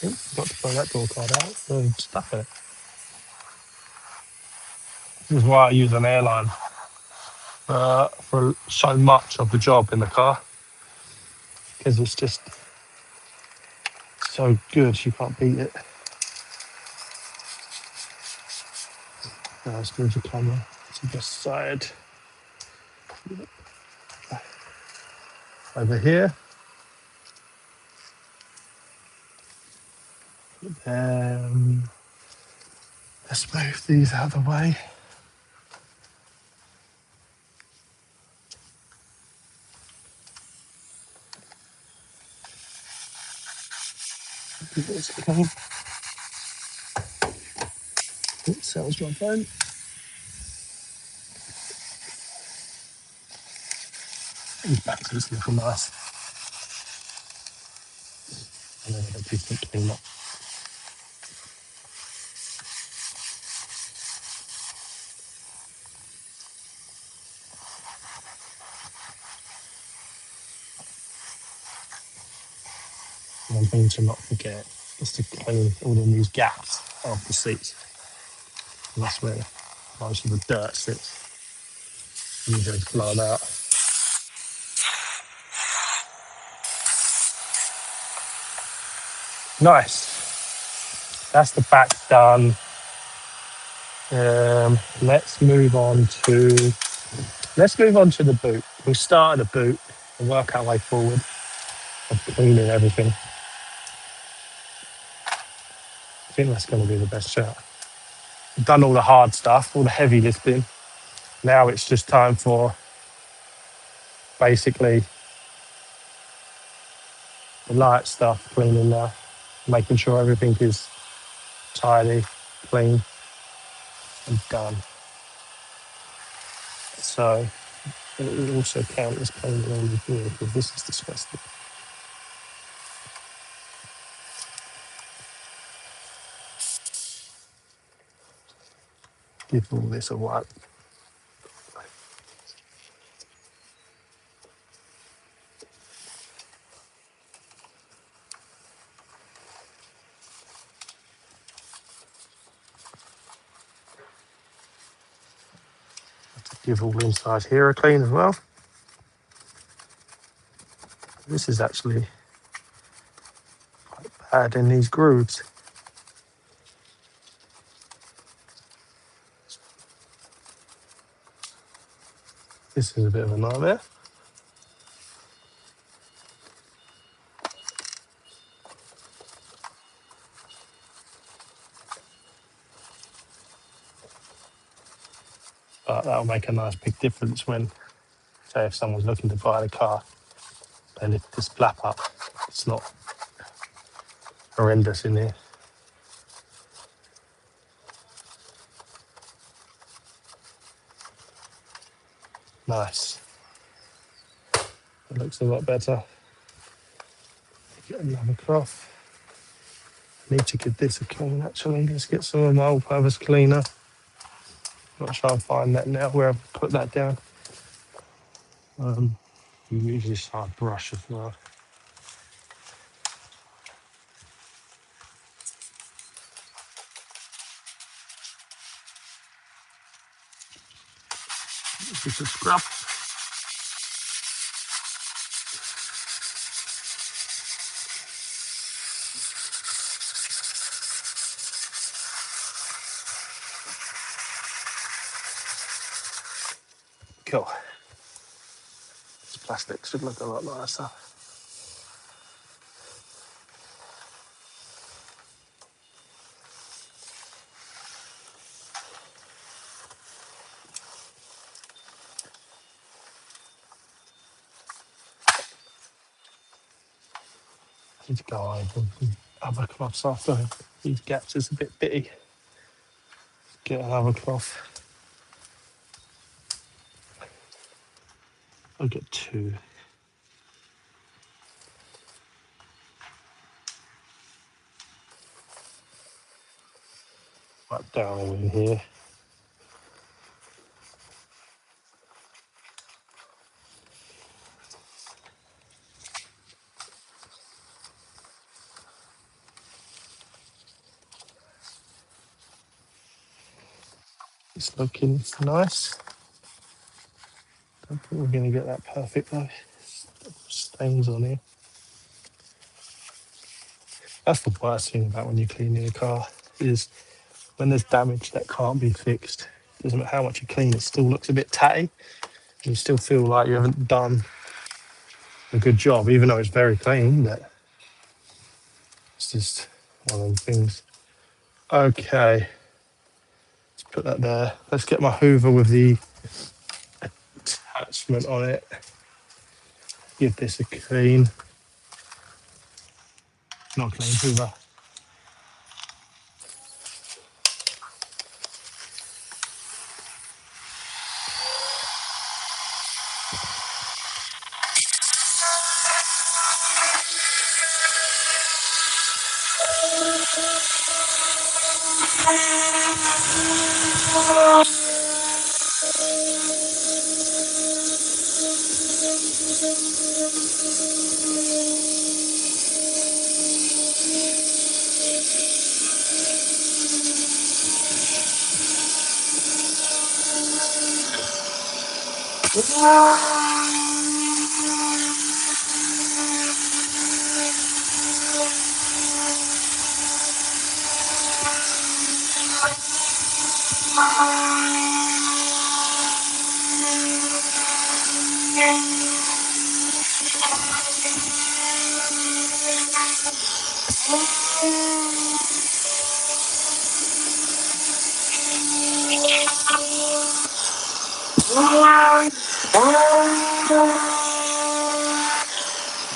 Oh, forgot to throw that door card out. There's stuff in it. This is why I use an airline for so much of the job in the car, because it's just so good, you can't beat it. Now let's move the camera to the side. Over here. Let's move these out of the way. Give this a clean. It sells my phone. These backs are just looking nice. And then a decent clean up. One thing to not forget is to clean all of these gaps of the seats. And that's where most of the dirt sits. You just blow it out. Nice. That's the back done. Let's move on to the boot. We started the boot and work our way forward of cleaning everything. I think that's going to be the best shot. We've done all the hard stuff, all the heavy lifting. Now it's just time for basically the light stuff, cleaning now, making sure everything is tidy, clean, and done. So it will also count as cleaning all the gear, because this is disgusting. Give all this a wipe. Give all inside here a clean as well. This is actually quite bad in these grooves. This is a bit of a nightmare. But that'll make a nice big difference when, say, if someone's looking to buy the car, they lift this flap up. It's not horrendous in here. Nice. It looks a lot better. Get another cloth. I need to give this a clean actually. Let's get some of my all-purpose cleaner. I'm not try and find that now where I've put that down. You usually start brush as well. Just a scrub. Cool. This plastic should look a lot nicer. need to go over with other cloths after these gaps is a bit bitty. Get another cloth. I'll get two. Right down in here. It's looking nice. Don't think we're going to get that perfect though. Stains on here. That's the worst thing about when you're cleaning a car is when there's damage that can't be fixed. Doesn't matter how much you clean, it still looks a bit tatty. You still feel like you haven't done a good job, even though it's very clean. But it's just one of them things. Okay, let's put that there. Let's get my Hoover with the attachment on it. Give this a clean. Not clean Hoover.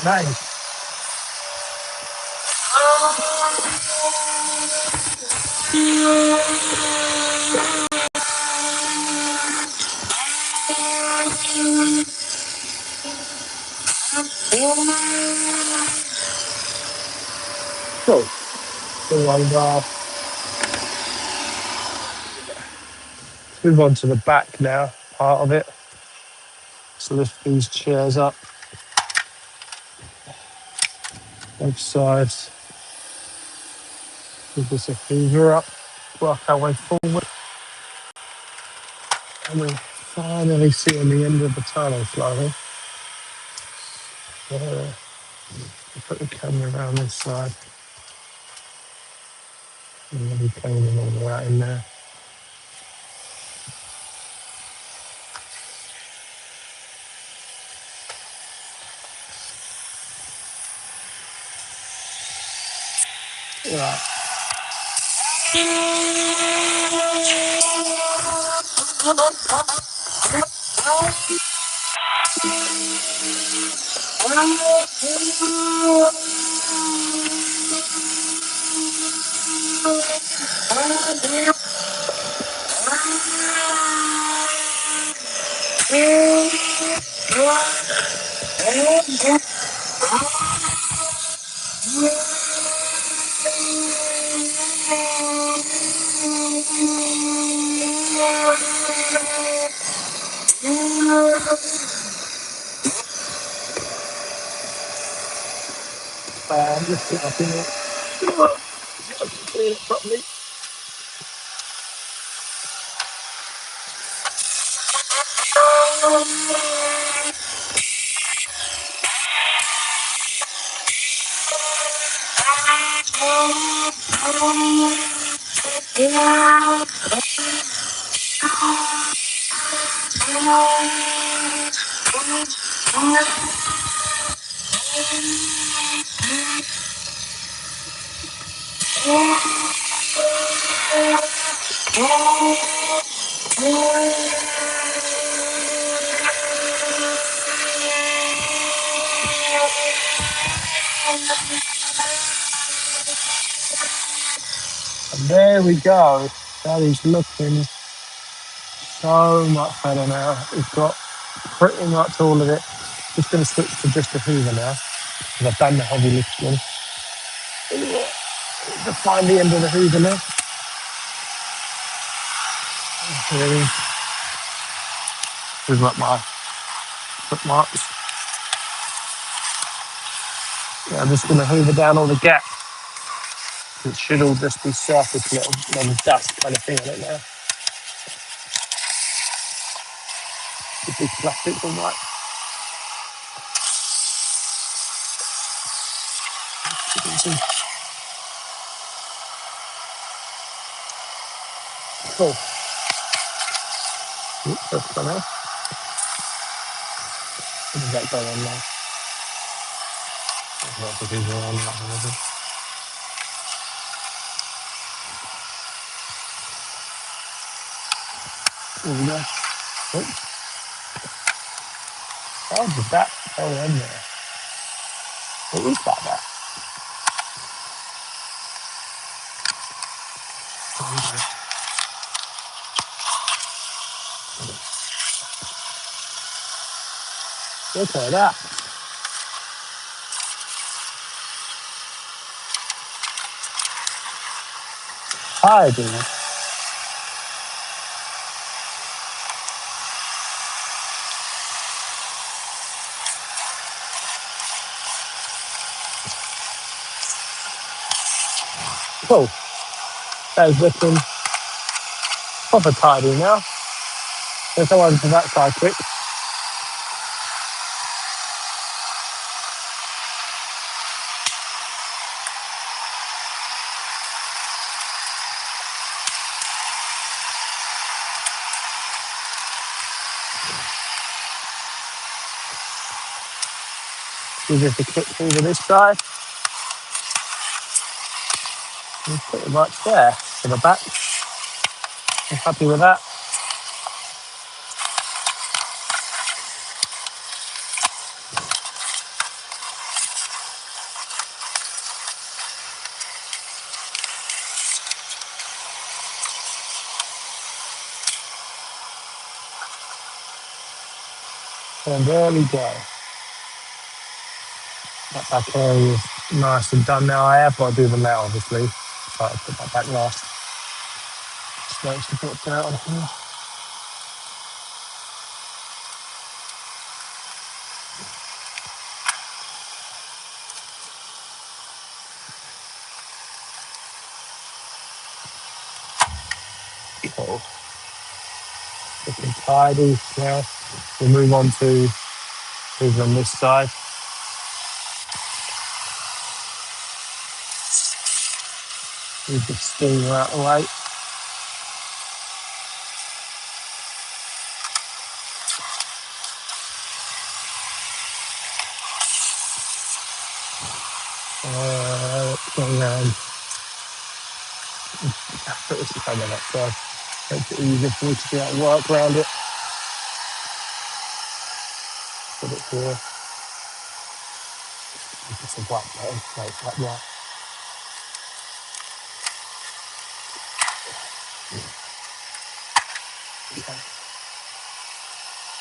Nice. So, move on to the back now, part of it. So lift these chairs up, both sides. Give this a Hoover up, work our way forward. And we're finally seeing the end of the tunnel slowly. Put the camera around this side. And then we're cleaning all the way out in there. Right. Lift it up in it. Clean it properly. And there we go. That is looking so much better now. We've got pretty much all of it. Just going to switch to just the hoover now, because I've done the heavy lifting. To find the end of the hoover now. Really, with like my footmarks. Yeah, I'm just going to hoover down all the gaps. It should all just be surface little dust kind of thing on it now. The big plastic all right. Cool. Oops, that's gone off. What does that go on now? That's a visual on that. There we go. Oops. How did that go in there? It is like that. Look at that. Hi, dude. Cool. That's looking proper tidy now. Let's go over to that side quick. Do just a quick through to this side. And pretty much there for the back. I'm happy with that. And there we go. That back area is nice and done now. I have got to do them now, obviously. So I'll put that back last. Slow support out on here. Cool. Looking tidy now. We'll move on to over on this side. Move the steamer out of the way. Going around. Put this kind of that side. Makes it easier for me to be able to work around it. Put it here. Just a white button. Like that white. Okay.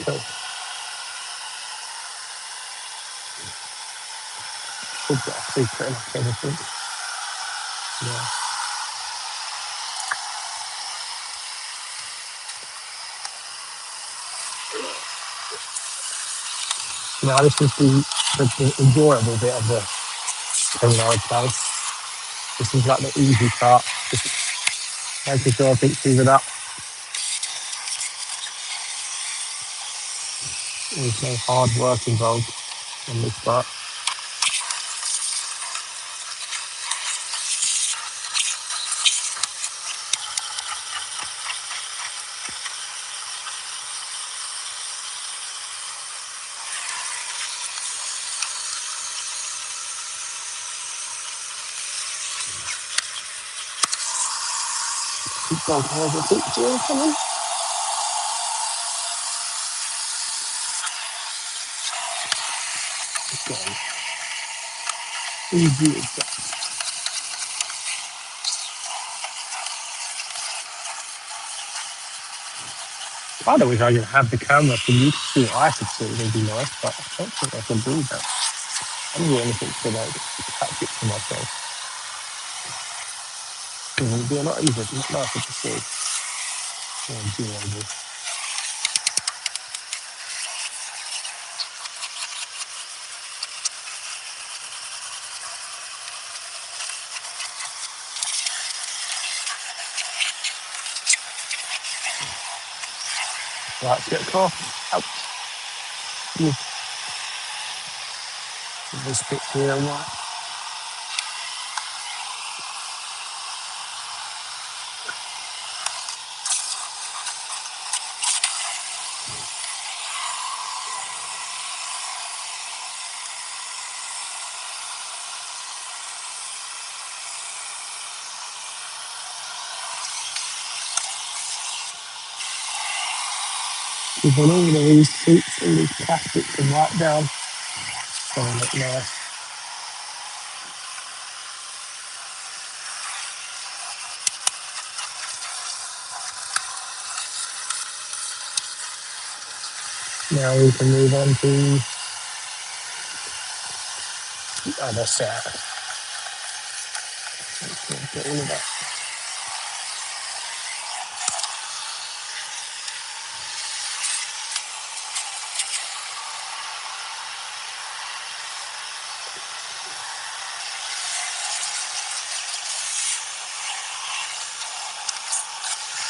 Cool. Should get a big pretty much everything. Yeah. Now this is the enjoyable bit of the thing I would say. This is like the easy part. Just making sure I think through it up. There's no hard work involved on this part. Keep going over the picture or something. Okay. Easy as that. I don't wish I could have the camera for you to see what I could see. It'd be nice, but I don't think I can do that. I don't do anything to like catch it for myself. It would be a lot easier, not nicer to see. Yeah, maybe. Right, let's get a car. Out. This bit here, right. We've got all of these seats, all these plastics and right down. So they look nice. Now we can move on to the other side. Get all of that.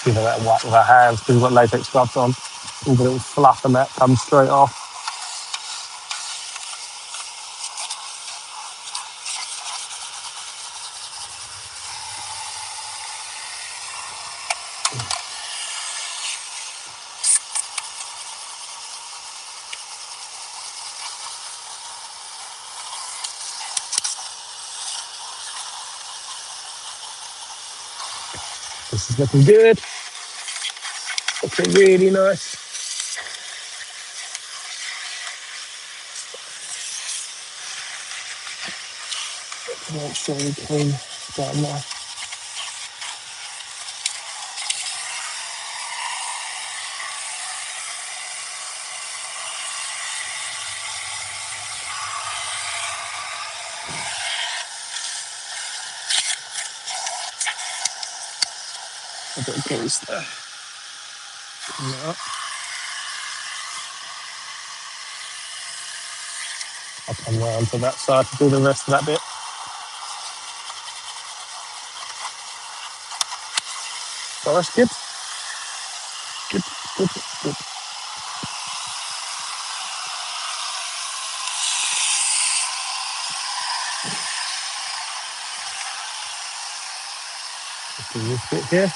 Give it that wipe with our hands because we've got latex gloves on. All the little fluff and that comes straight off. This is looking good. Looking really nice. Make sure we clean down there. A bit of grease there. Yeah. I'll come round to that side to do the rest of that bit. So that's good. Good, good, good. Let's do this bit here.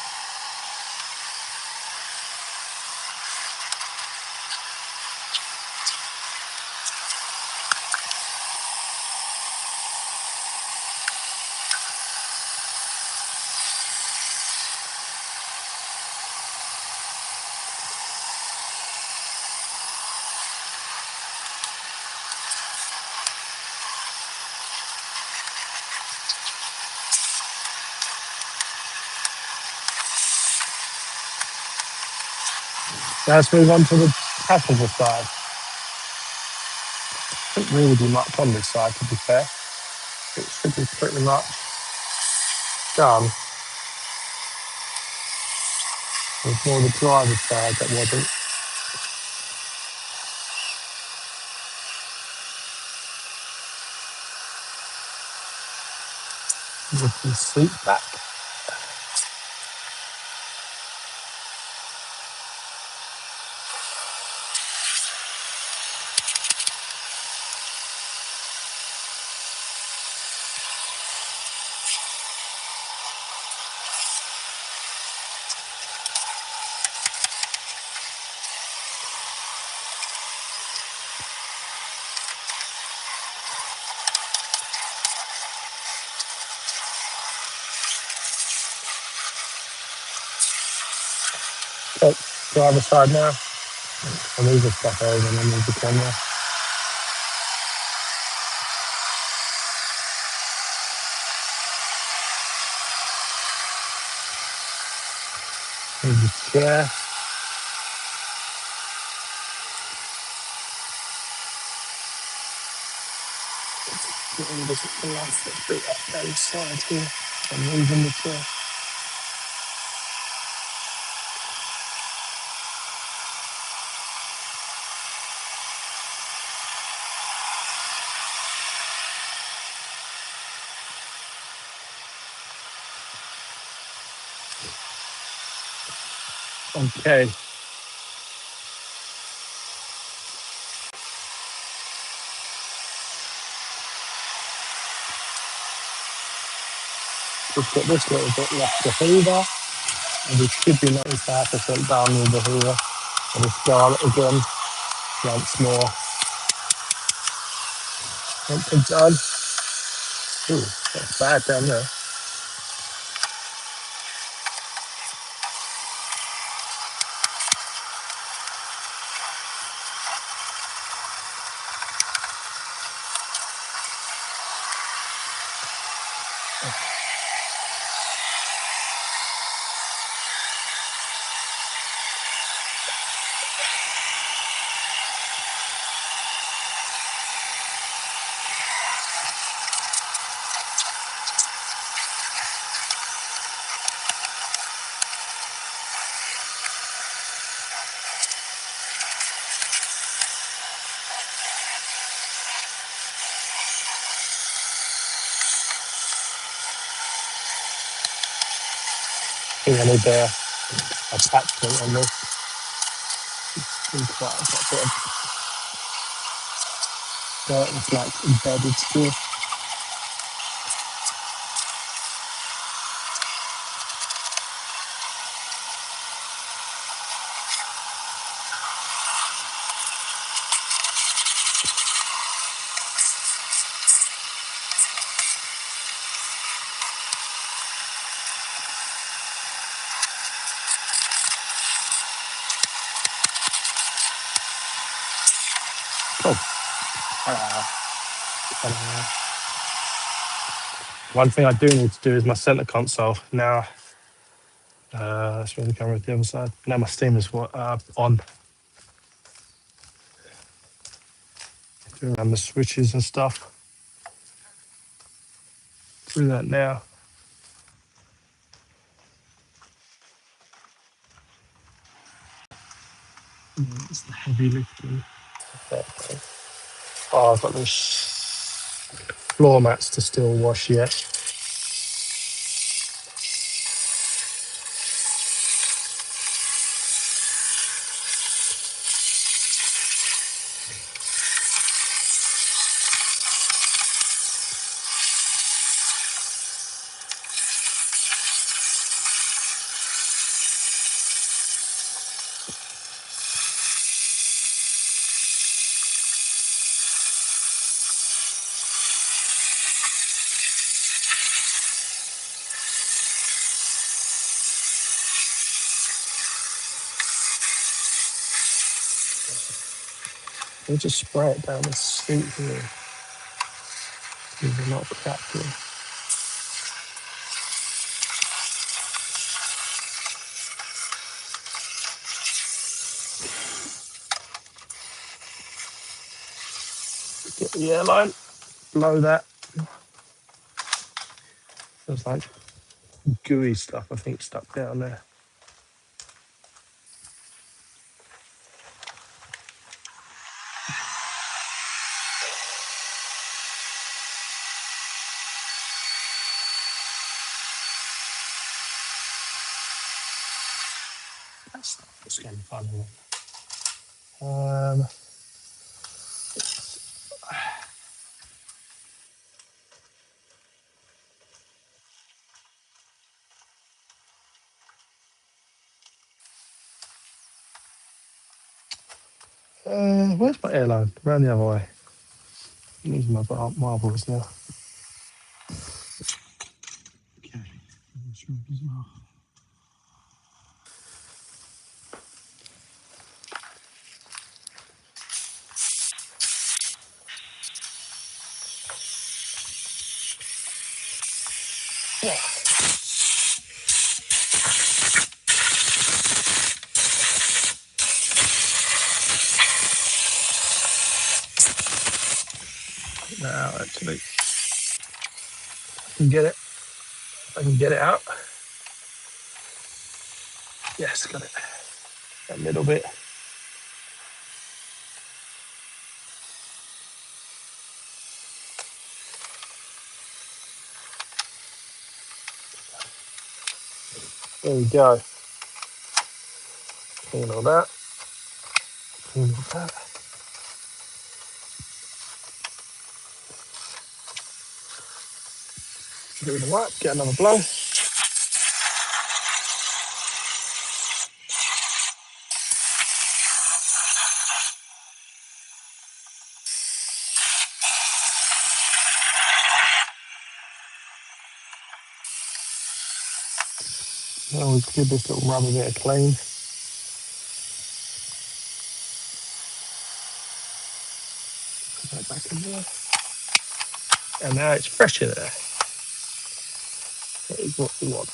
Now let's move on to the passenger side. I don't really do much on this side, to be fair. It should be pretty much done. There's more the driver's side that wasn't. With the seat back. So, driver's side now. I'll move the stuff over and then move the camera. Move the chair. getting the last bit up down the side here. I'm moving the chair. Okay, just got this little bit left to hoover, and we should be 95% down with the hoover. I'll just go it again once more. Once I'm done. Ooh, that's bad down there. I think I need the attachment on this. It's quite a bit of dirt. It's like embedded still. Oh, one thing I do need to do is my center console. Now, let's move the camera to the other side. Now my steam is on. Doing around the switches and stuff. Do that now. It's the heavy lifting. Oh, I've got those floor mats to still wash yet. We'll just spray it down the street here. These are not cracking. Get the airline, blow that. There's like gooey stuff, I think, stuck down there. That's going to be fun. Where's my airline? Around the other way. I'm using my marbles now. Okay. As well. Yeah. Now, actually. can get it. I can get it out. Yes, got it. A little bit. There we go. Clean all that. Clean all that. Give it a wipe. Get another blow. Now we'll give this little rubber bit of clean. Put that back in there. And now it's fresh in there. That is what we want.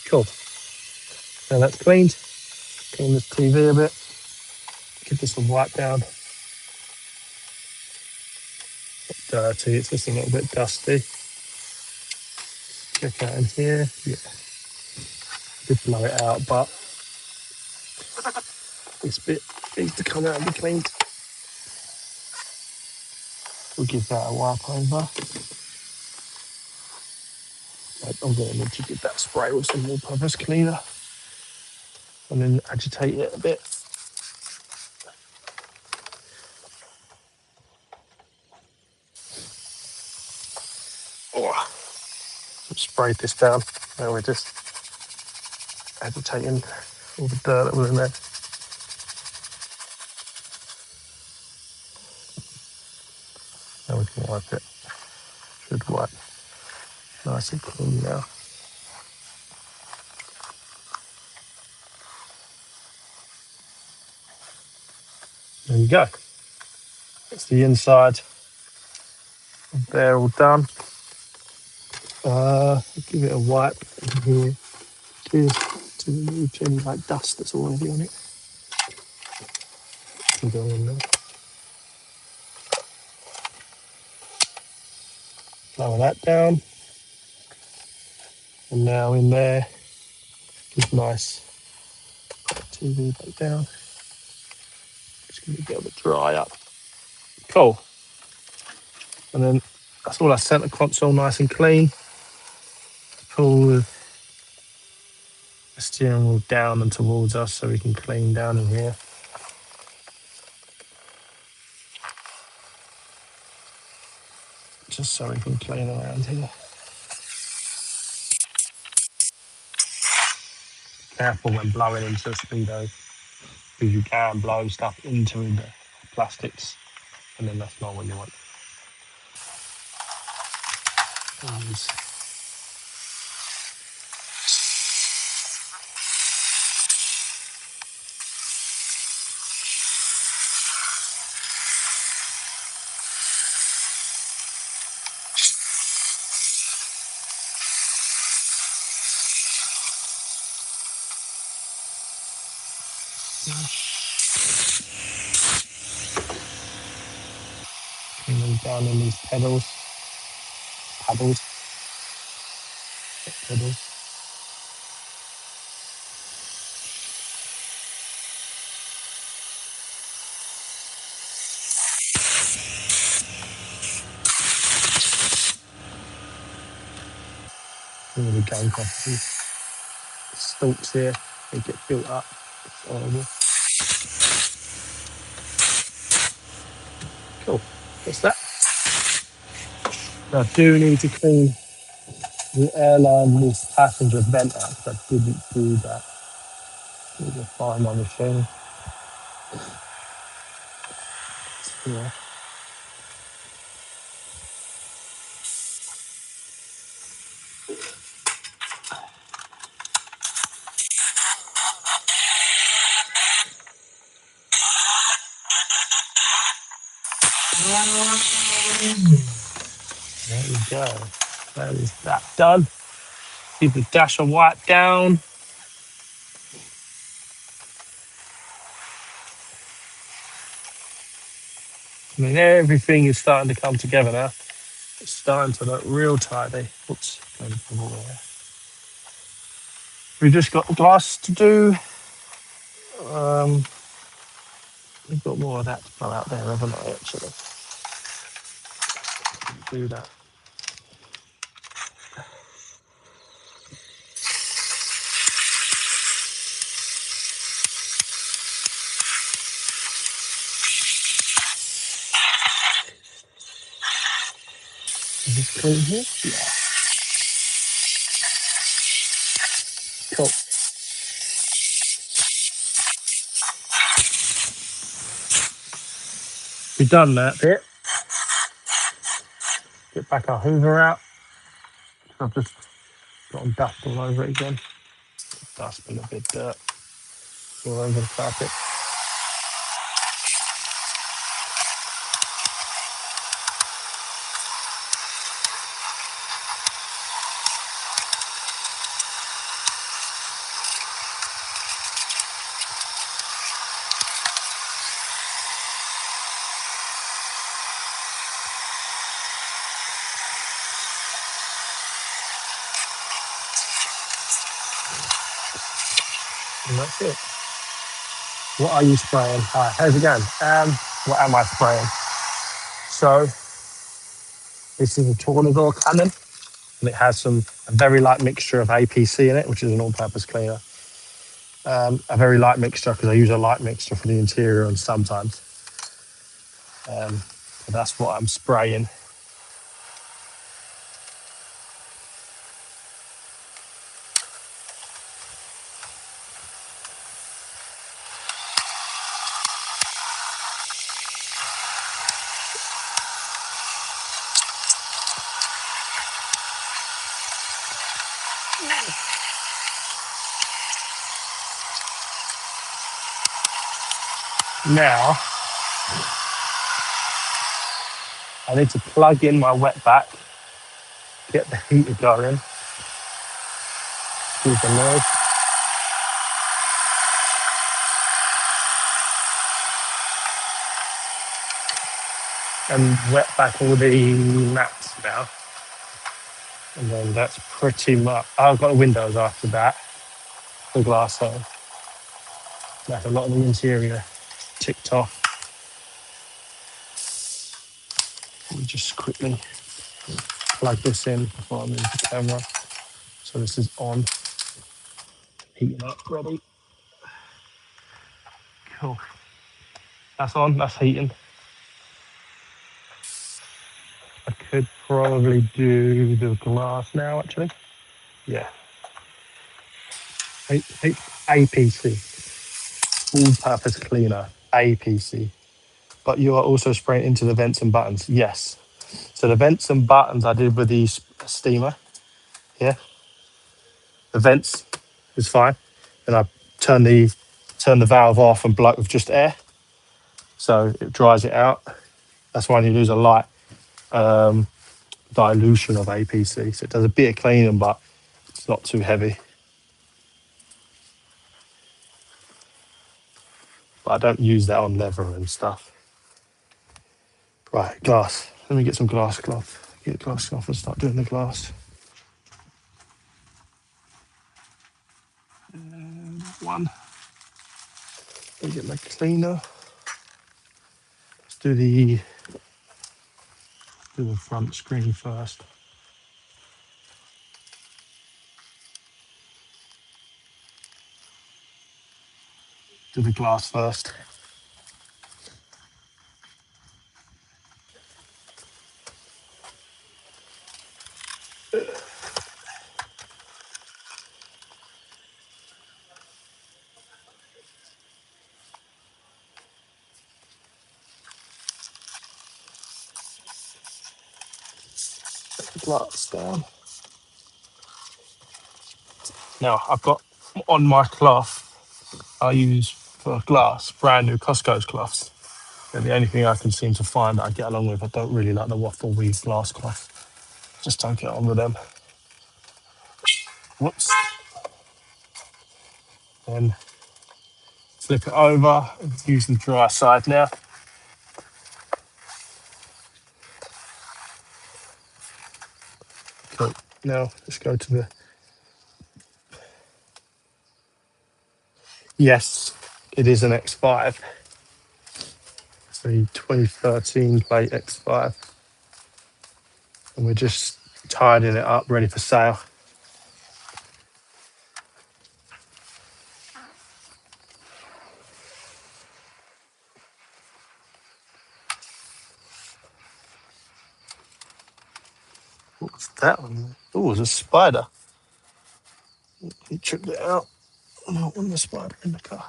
Cool. Now that's cleaned. Clean this TV a bit. Give this a wipe down. Dirty. It's just a little bit dusty. Check out in here. Yeah. Did blow it out, but this bit needs to come out and be cleaned. We'll give that a wipe over. I'm going to need to give that spray with some all-purpose cleaner and then agitate it a bit. Oh, sprayed this down. Now we're just agitating all the dirt that was in there. Now we can wipe it. Should wipe nice and clean now. There you go. It's the inside. They're all done. Give it a wipe in here. Just to remove any like dust that's already on it. Can go in there. Lower that down. And now in there, just nice. Put the TV back down. Just going to get it dry up. Cool. And then that's all our centre console nice and clean. Pull the steering wheel down and towards us so we can clean down in here. Just so we can clean around here. Careful when blowing into a speedo, because you can blow stuff into the plastics, and then that's not what you want. Cleaning down in these pedals. Pedals. Really going off these stalks here. They get built up. It's horrible. Cool. What's that? I do need to clean the airline this passenger vent out because I didn't do that. Need to find my machine. Yeah. There we go. That is that done. Keep the dash of white down. I mean, everything is starting to come together now. It's starting to look real tidy. Oops. We've just got glass to do. Um, we've got more of that to go out there, haven't I, actually? Do that. Is this clean here? Yeah. Cool. We've done that bit. Get back our Hoover out. I've just got dust all over it again. Dust and a bit of dirt all over the carpet. And that's it. What are you spraying? Hi, how's it going? What am I spraying? So this is a Tornador Cannon, and it has a very light mixture of APC in it, which is an all-purpose cleaner. A very light mixture because I use a light mixture for the interior and sometimes. So that's what I'm spraying. Now I need to plug in my wet back, get the heater going, keep the noise. And wet back all the mats now. And then that's pretty much. I've got the windows after that, the glass on. That's a lot of the interior ticked off. Let me just quickly plug this in before I move the camera. So this is on, heating up, ready. Cool. That's on, that's heating. I could probably do the glass now, actually. Yeah. APC, all-purpose cleaner, APC. But you are also spraying into the vents and buttons. Yes. So the vents and buttons I did with the steamer. Yeah. The vents is fine. And I turn the valve off and blow it with just air. So it dries it out. That's why you use a light dilution of APC. So it does a bit of cleaning, but it's not too heavy. But I don't use that on leather and stuff. Right, glass. Let me get some glass cloth. Get glass cloth and start doing the glass. One. Let me get my cleaner. Let's do the front screen first. Do the glass first. Set the glass down. Now I've got on my cloth I use for glass, brand new Costco's cloths. They're the only thing I can seem to find that I get along with. I don't really like the waffle weave glass cloth. Just don't get on with them. Whoops. Then flip it over and use the dry side now. Cool. Now let's go to the, yes, it is an X5. It's a 2013 plate X5. And we're just tidying it up, ready for sale. What's that one? Oh, it's a spider. You tripped it out. I don't want the spider in the car.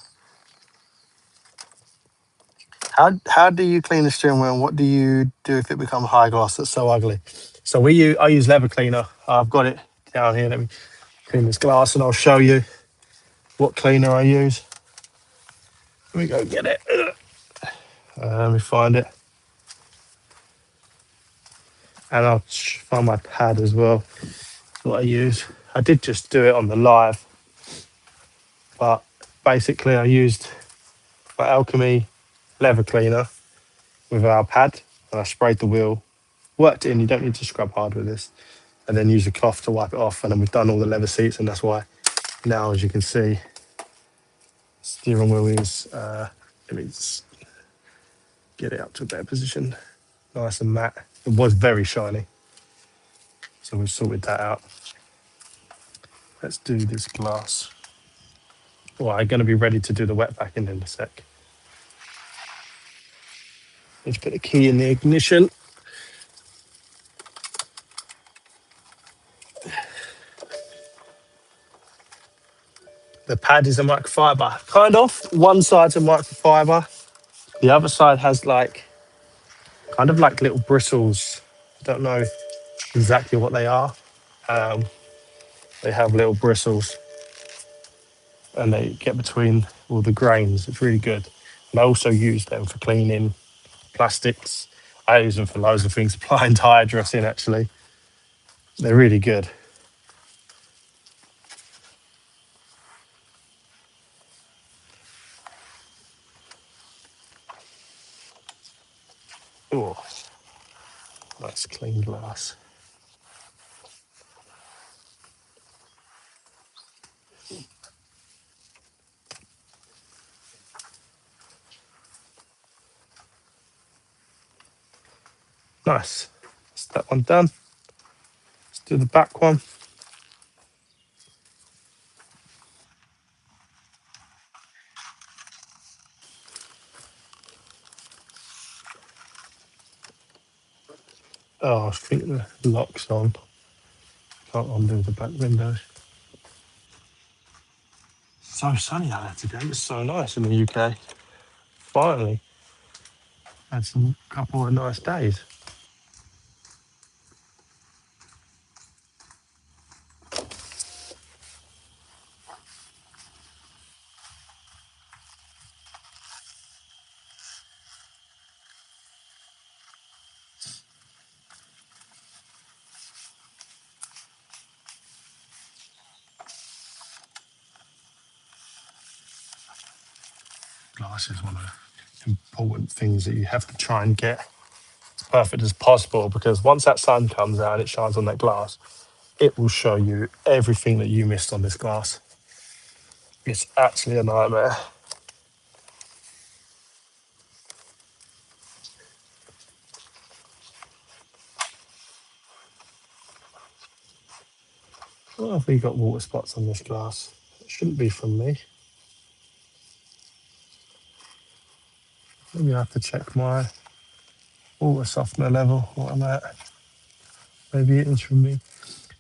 How do you clean the steering wheel? And what do you do if it becomes high gloss that's so ugly? So I use leather cleaner. I've got it down here. Let me clean this glass and I'll show you what cleaner I use. Let me go get it. Let me find it. And I'll find my pad as well. What I use. I did just do it on the live, but basically I used my Alchemy leather cleaner with our pad and I sprayed the wheel. Worked it in. You don't need to scrub hard with this. And then use a cloth to wipe it off. And then we've done all the leather seats, and that's why now, as you can see, steering wheel is. Let me just get it up to a better position. Nice and matte. It was very shiny, so we've sorted that out. Let's do this glass. Well, I'm going to be ready to do the wet packing in a sec. Let's put the key in the ignition. The pad is a microfiber, kind of. One side's a microfiber. The other side has like, kind of like little bristles. I don't know exactly what they are. Um, they have little bristles and they get between all the grains. It's really good. And I also use them for cleaning plastics. I use them for loads of things, applying tire dressing actually. They're really good. Oh, nice clean glass. Nice. That's that one done. Let's do the back one. Oh, I think the lock's on. Can't undo the back window. So sunny out there today. It's so nice in the UK. Finally, had some couple of nice days. Glass is one of the important things that you have to try and get as perfect as possible, because once that sun comes out and it shines on that glass, it will show you everything that you missed on this glass. It's actually a nightmare. What have we got water spots on this glass? It shouldn't be from me. Maybe I have to check my water softener level, what I'm at. Maybe it is from me.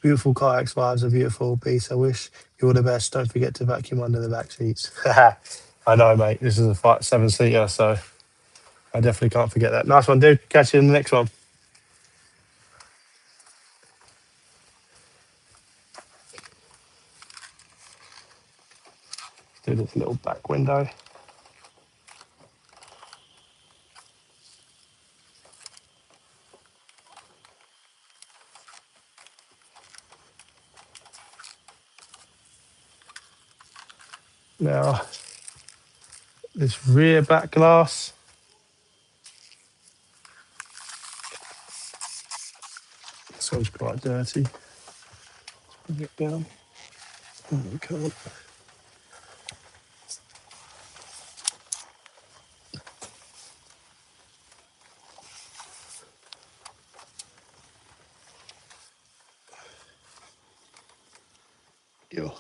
Beautiful car X5s are beautiful. Peace. I wish you all the best. Don't forget to vacuum under the back seats. I know, mate. This is a 7-seater, so I definitely can't forget that. Nice one, dude. Catch you in the next one. Do this little back window. Now, this rear back glass, this one's quite dirty. Bring it down. Oh, we can't. Ew.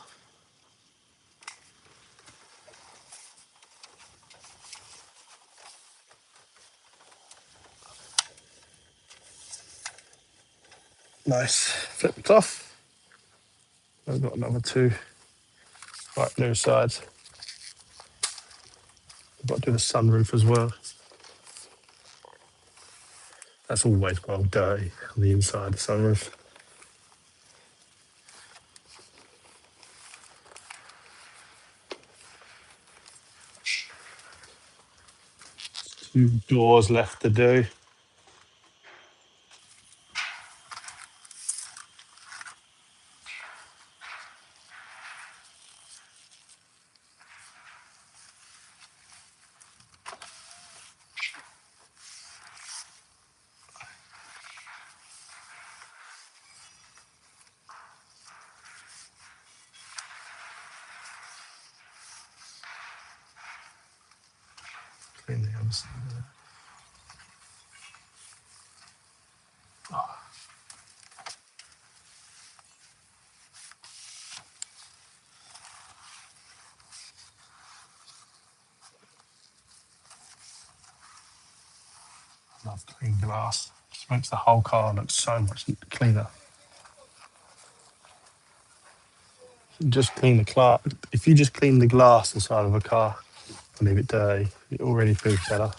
Nice. Flip the cloth. I've got another two right new sides. I've got to do the sunroof as well. That's always well dirty on the inside of the sunroof. Two doors left to do. Clean the other side of that. I love clean glass. Just makes the whole car look so much cleaner. Just clean the glass. If you just clean the glass inside of a car and leave it dirty, it already feels better.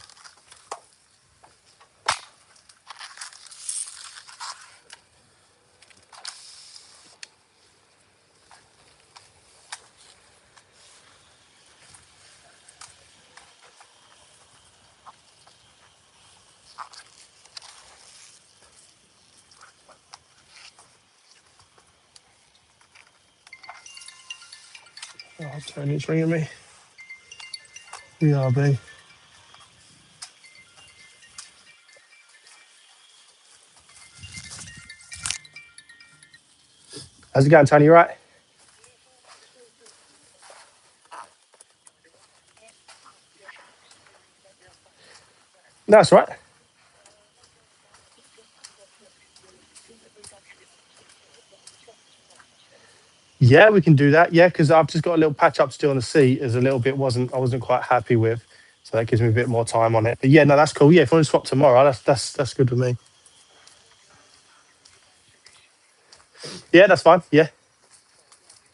Oh, Tony's ringing me. BRB. How's it going, Tony? You right? No, that's right. Yeah, we can do that. Yeah, because I've just got a little patch up to do on the seat. As a little bit I wasn't quite happy with, so that gives me a bit more time on it. But yeah, no, that's cool. Yeah, if you want to swap tomorrow, that's good with me. Yeah, that's fine. Yeah,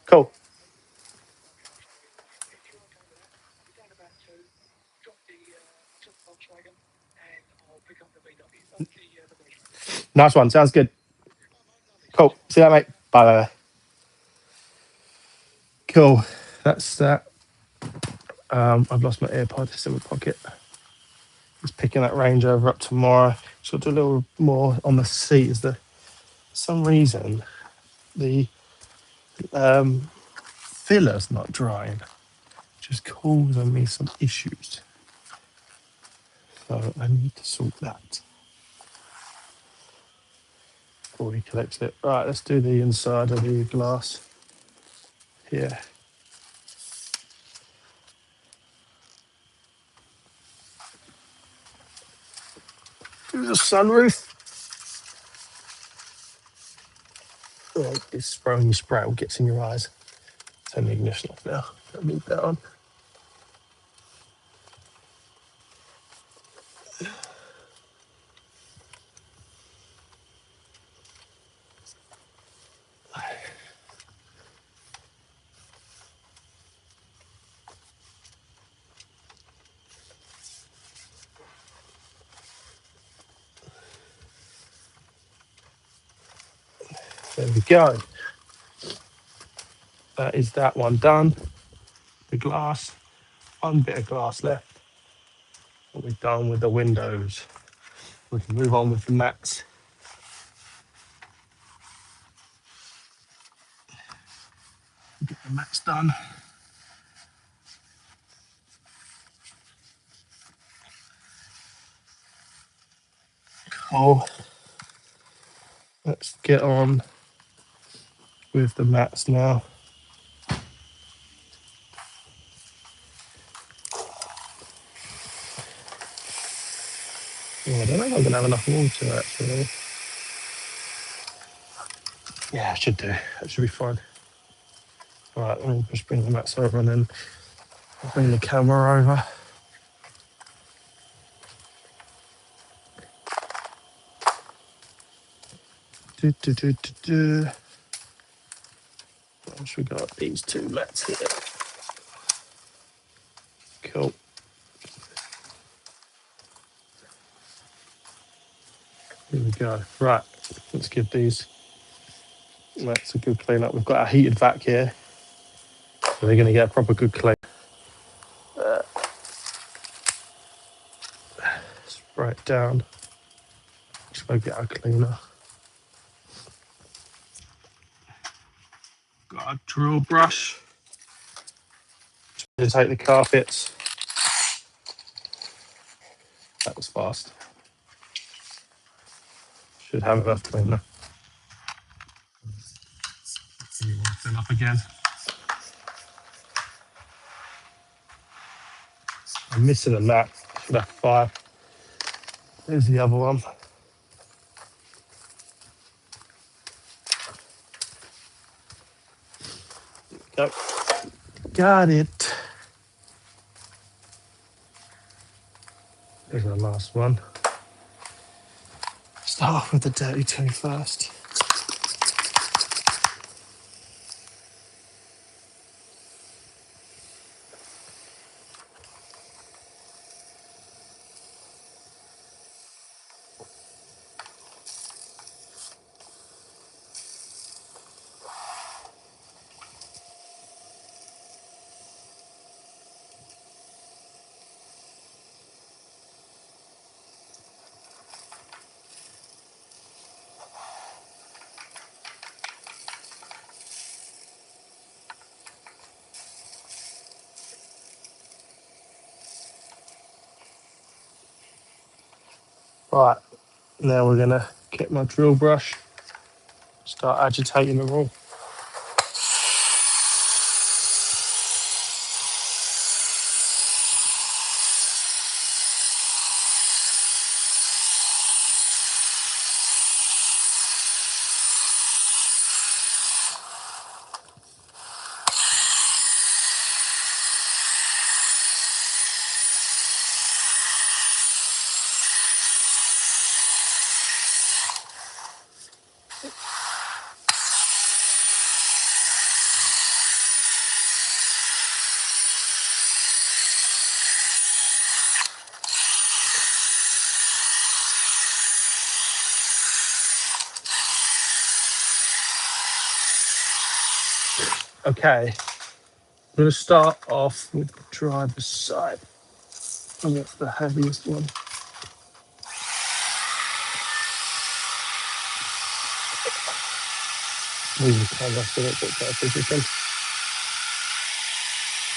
cool. Nice one. Sounds good. Cool. See you later, mate. Bye. Bye. Bye. Cool. That's that. I've lost my AirPod. It's in my pocket. Just picking that Range Rover up tomorrow. So I'll do a little more on the seat. Is the for some reason the filler's not drying, which is causing me some issues. So I need to sort that before he collects it. Right, let's do the inside of the glass here. Do the sunroof. Oh, it's spraying your spray. It gets in your eyes. Turn the ignition off now. I'll leave that on. There we go. That is that one done. The glass. One bit of glass left. What we've done with the windows. We can move on with the mats. Get the mats done. Cool. Let's get on with the mats now. Oh, I don't know if I'm going to have enough water actually. Yeah, I should do. That should be fine. All right, let me just bring the mats over and then I'll bring the camera over. What else we got? These two mats here. Cool. Here we go. Right, let's give these mats a good clean up. We've got our heated vac here, so they're going to get a proper good clean. Spray it down. Let's go get our cleaner. Got a drill brush to take the carpets. That was fast. Should have enough cleaner. Fill up again. I'm missing a mat. Should have 5. There's the other one. Go. Got it. There's our last one. Start off with the dirty two first. Right, now we're gonna get my drill brush, start agitating the wall. Okay, I'm gonna start off with the driver's side. And that's the heaviest one. Move the camera so that it's better position.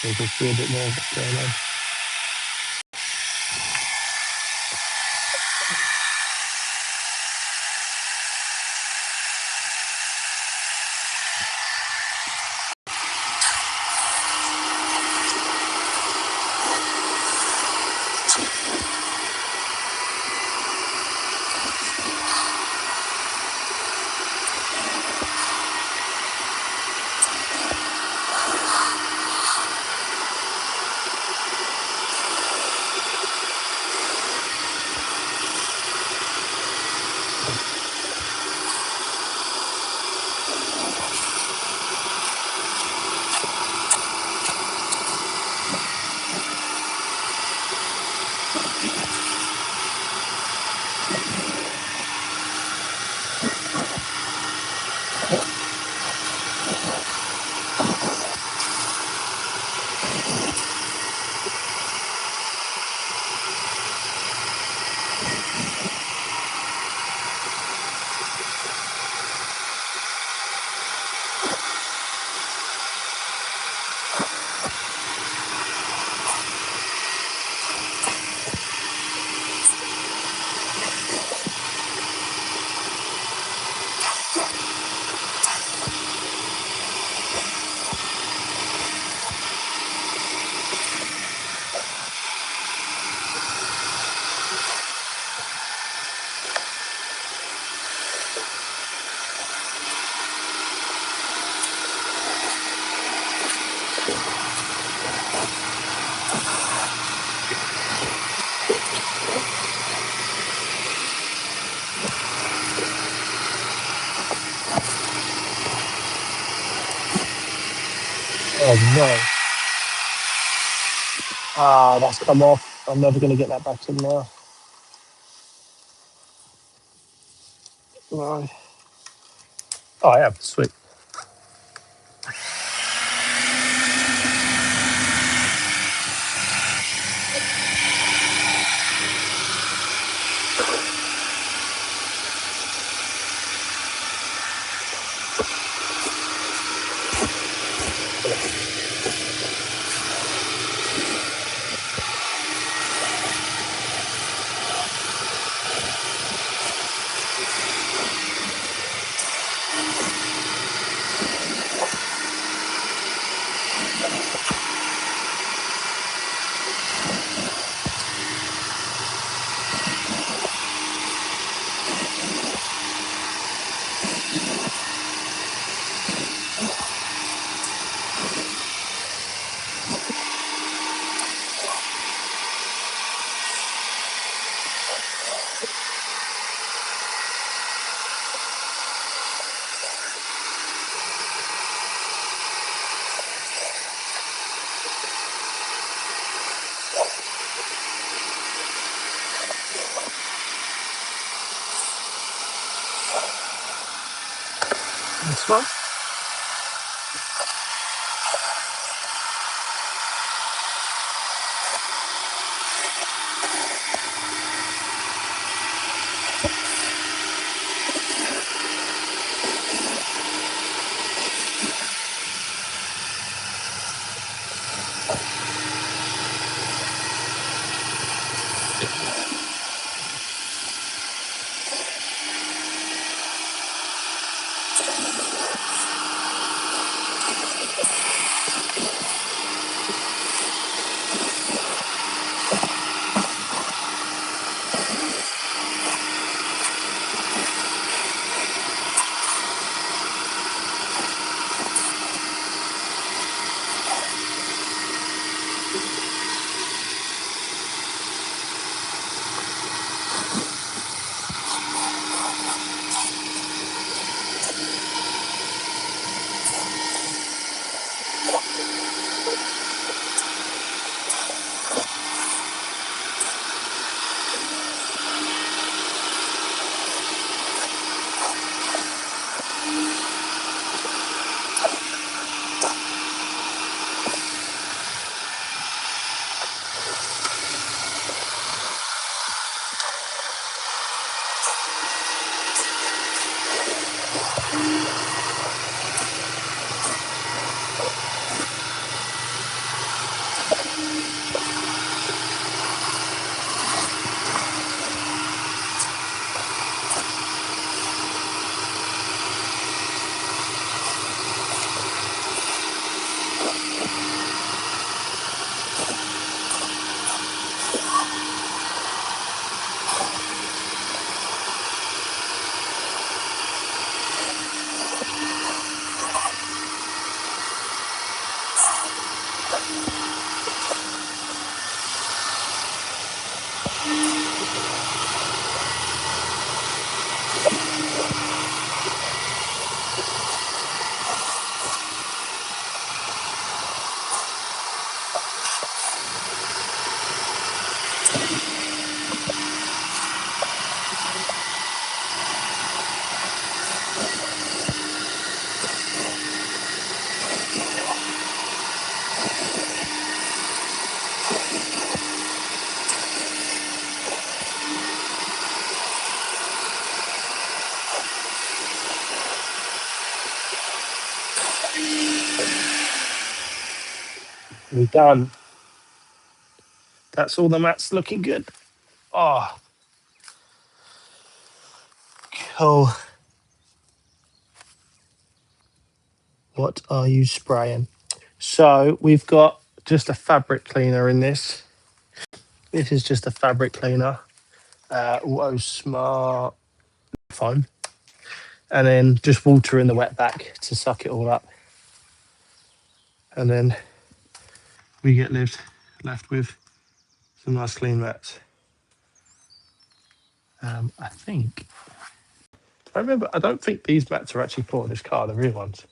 So you can see a bit more of what's going on. Oh no. Ah, that's come off. I'm never going to get that back in now. No. Oh, I have. Sweet. This one. We're done. That's all the mats looking good. Oh, cool. What are you spraying? So we've got just a fabric cleaner in this. This is just a fabric cleaner. Auto Smart foam. And then just water in the wet back to suck it all up. And then we get left with some nice clean mats. I think, I don't think these mats are actually for this car, the real ones.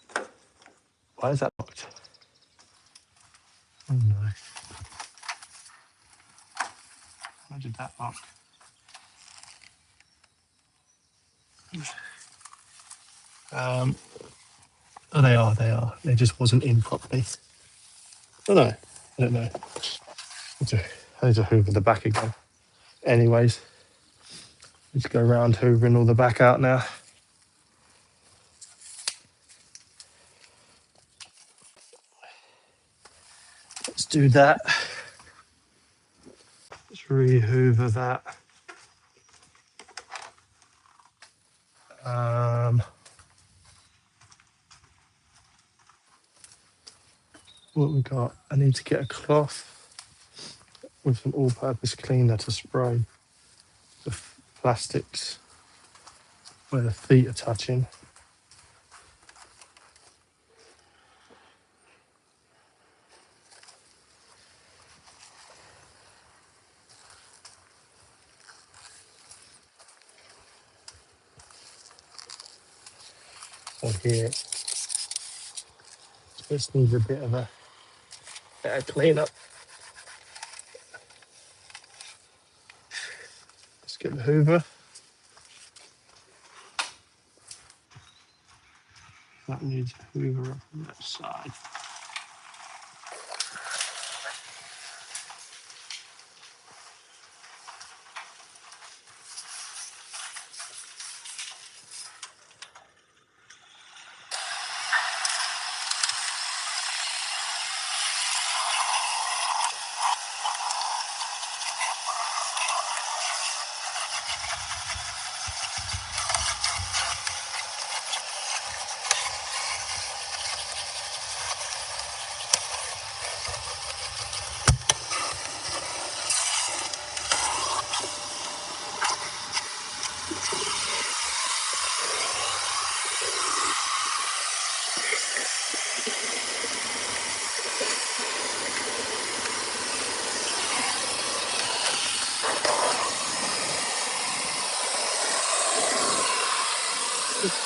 Why is that locked? Oh no. How did that lock? Oh, they are, they are. They just wasn't in properly. Oh no, I don't know. I need to hoover the back again. Anyways, need to go around hoovering all the back out now. Let's do that. Let's re-hoover that. What we got? I need to get a cloth with some all-purpose cleaner to spray the plastics where the feet are touching. So here, this needs a bit of a better clean up. Let's get the hoover. That needs a hoover up on that side.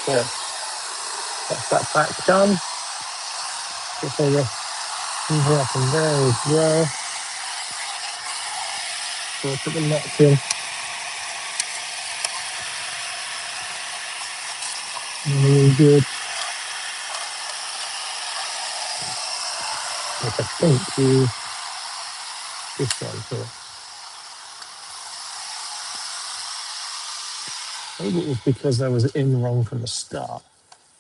Yeah, that's that back done. Just so the hoover up in there as well. So I'll put the nuts in. Really good. Like I think you this one here. Maybe it was because they was in wrong from the start.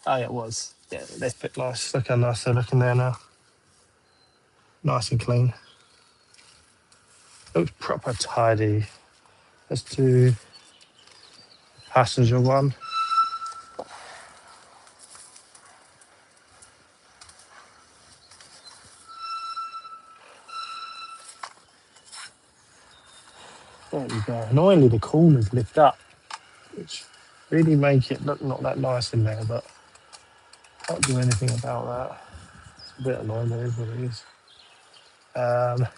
Oh, yeah, it was. Yeah, they fit nice. Look how nice they're looking there now. Nice and clean. Looks proper tidy. Let's do passenger one. There we go. Annoyingly, the corners lift up, which really make it look not that nice in there, but can't do anything about that. It's a bit annoying, but it is what it is. Let's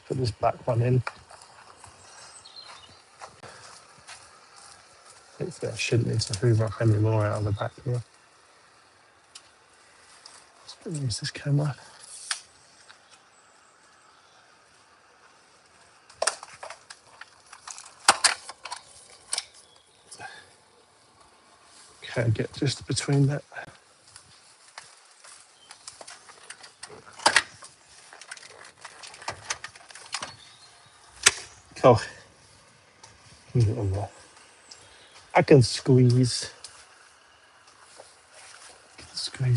put this back one in. Hopefully I shouldn't need to hoover up any more out of the back here. Let's use this camera. Okay, get just between that. Cool. Get it on there. I can squeeze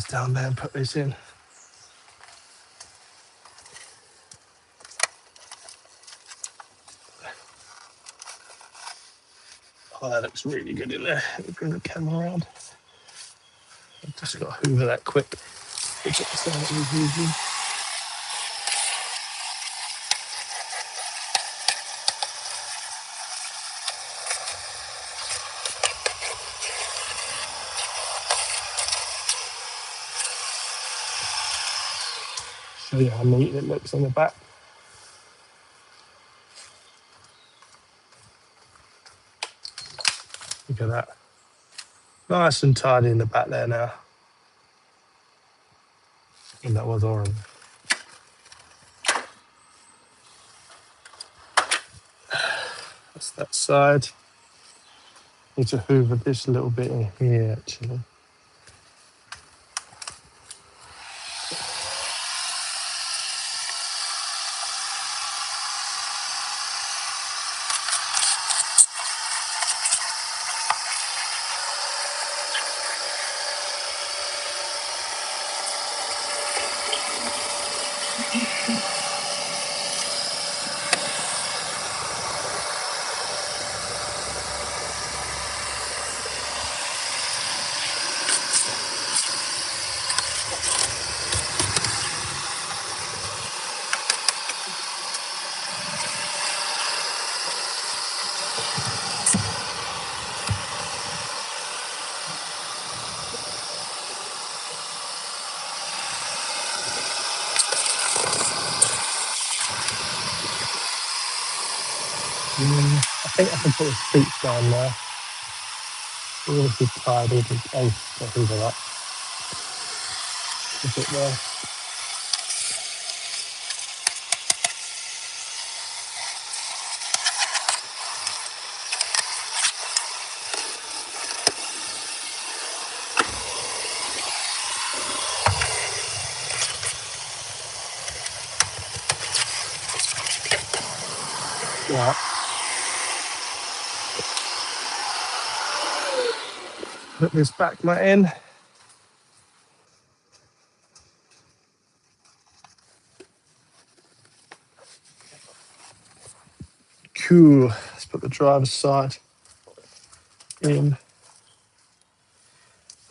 down there and put this in. Oh, that looks really good in there. Let me bring the camera around. I've just got to hoover that quick. Show you how neat it looks on the back. Look at that. Nice and tidy in the back there now. And that was orange. That's that side. Need to hoover this a little bit in here actually. I think I can put the seats down there. All of this tied, all the base to hoover up a bit there. Right. Put this back mat in. Cool. Let's put the driver's side in.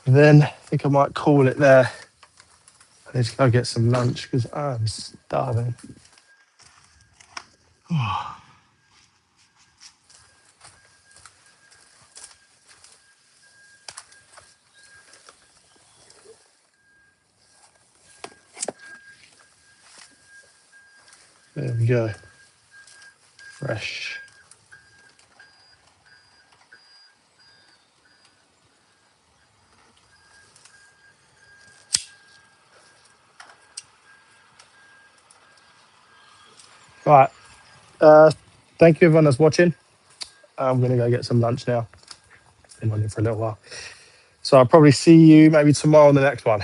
Then I think I might call it there. I need to go get some lunch because I'm starving. There we go. Fresh. Right. Thank you everyone that's watching. I'm going to go get some lunch now. Been on it for a little while. So I'll probably see you maybe tomorrow on the next one.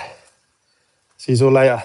See you all later.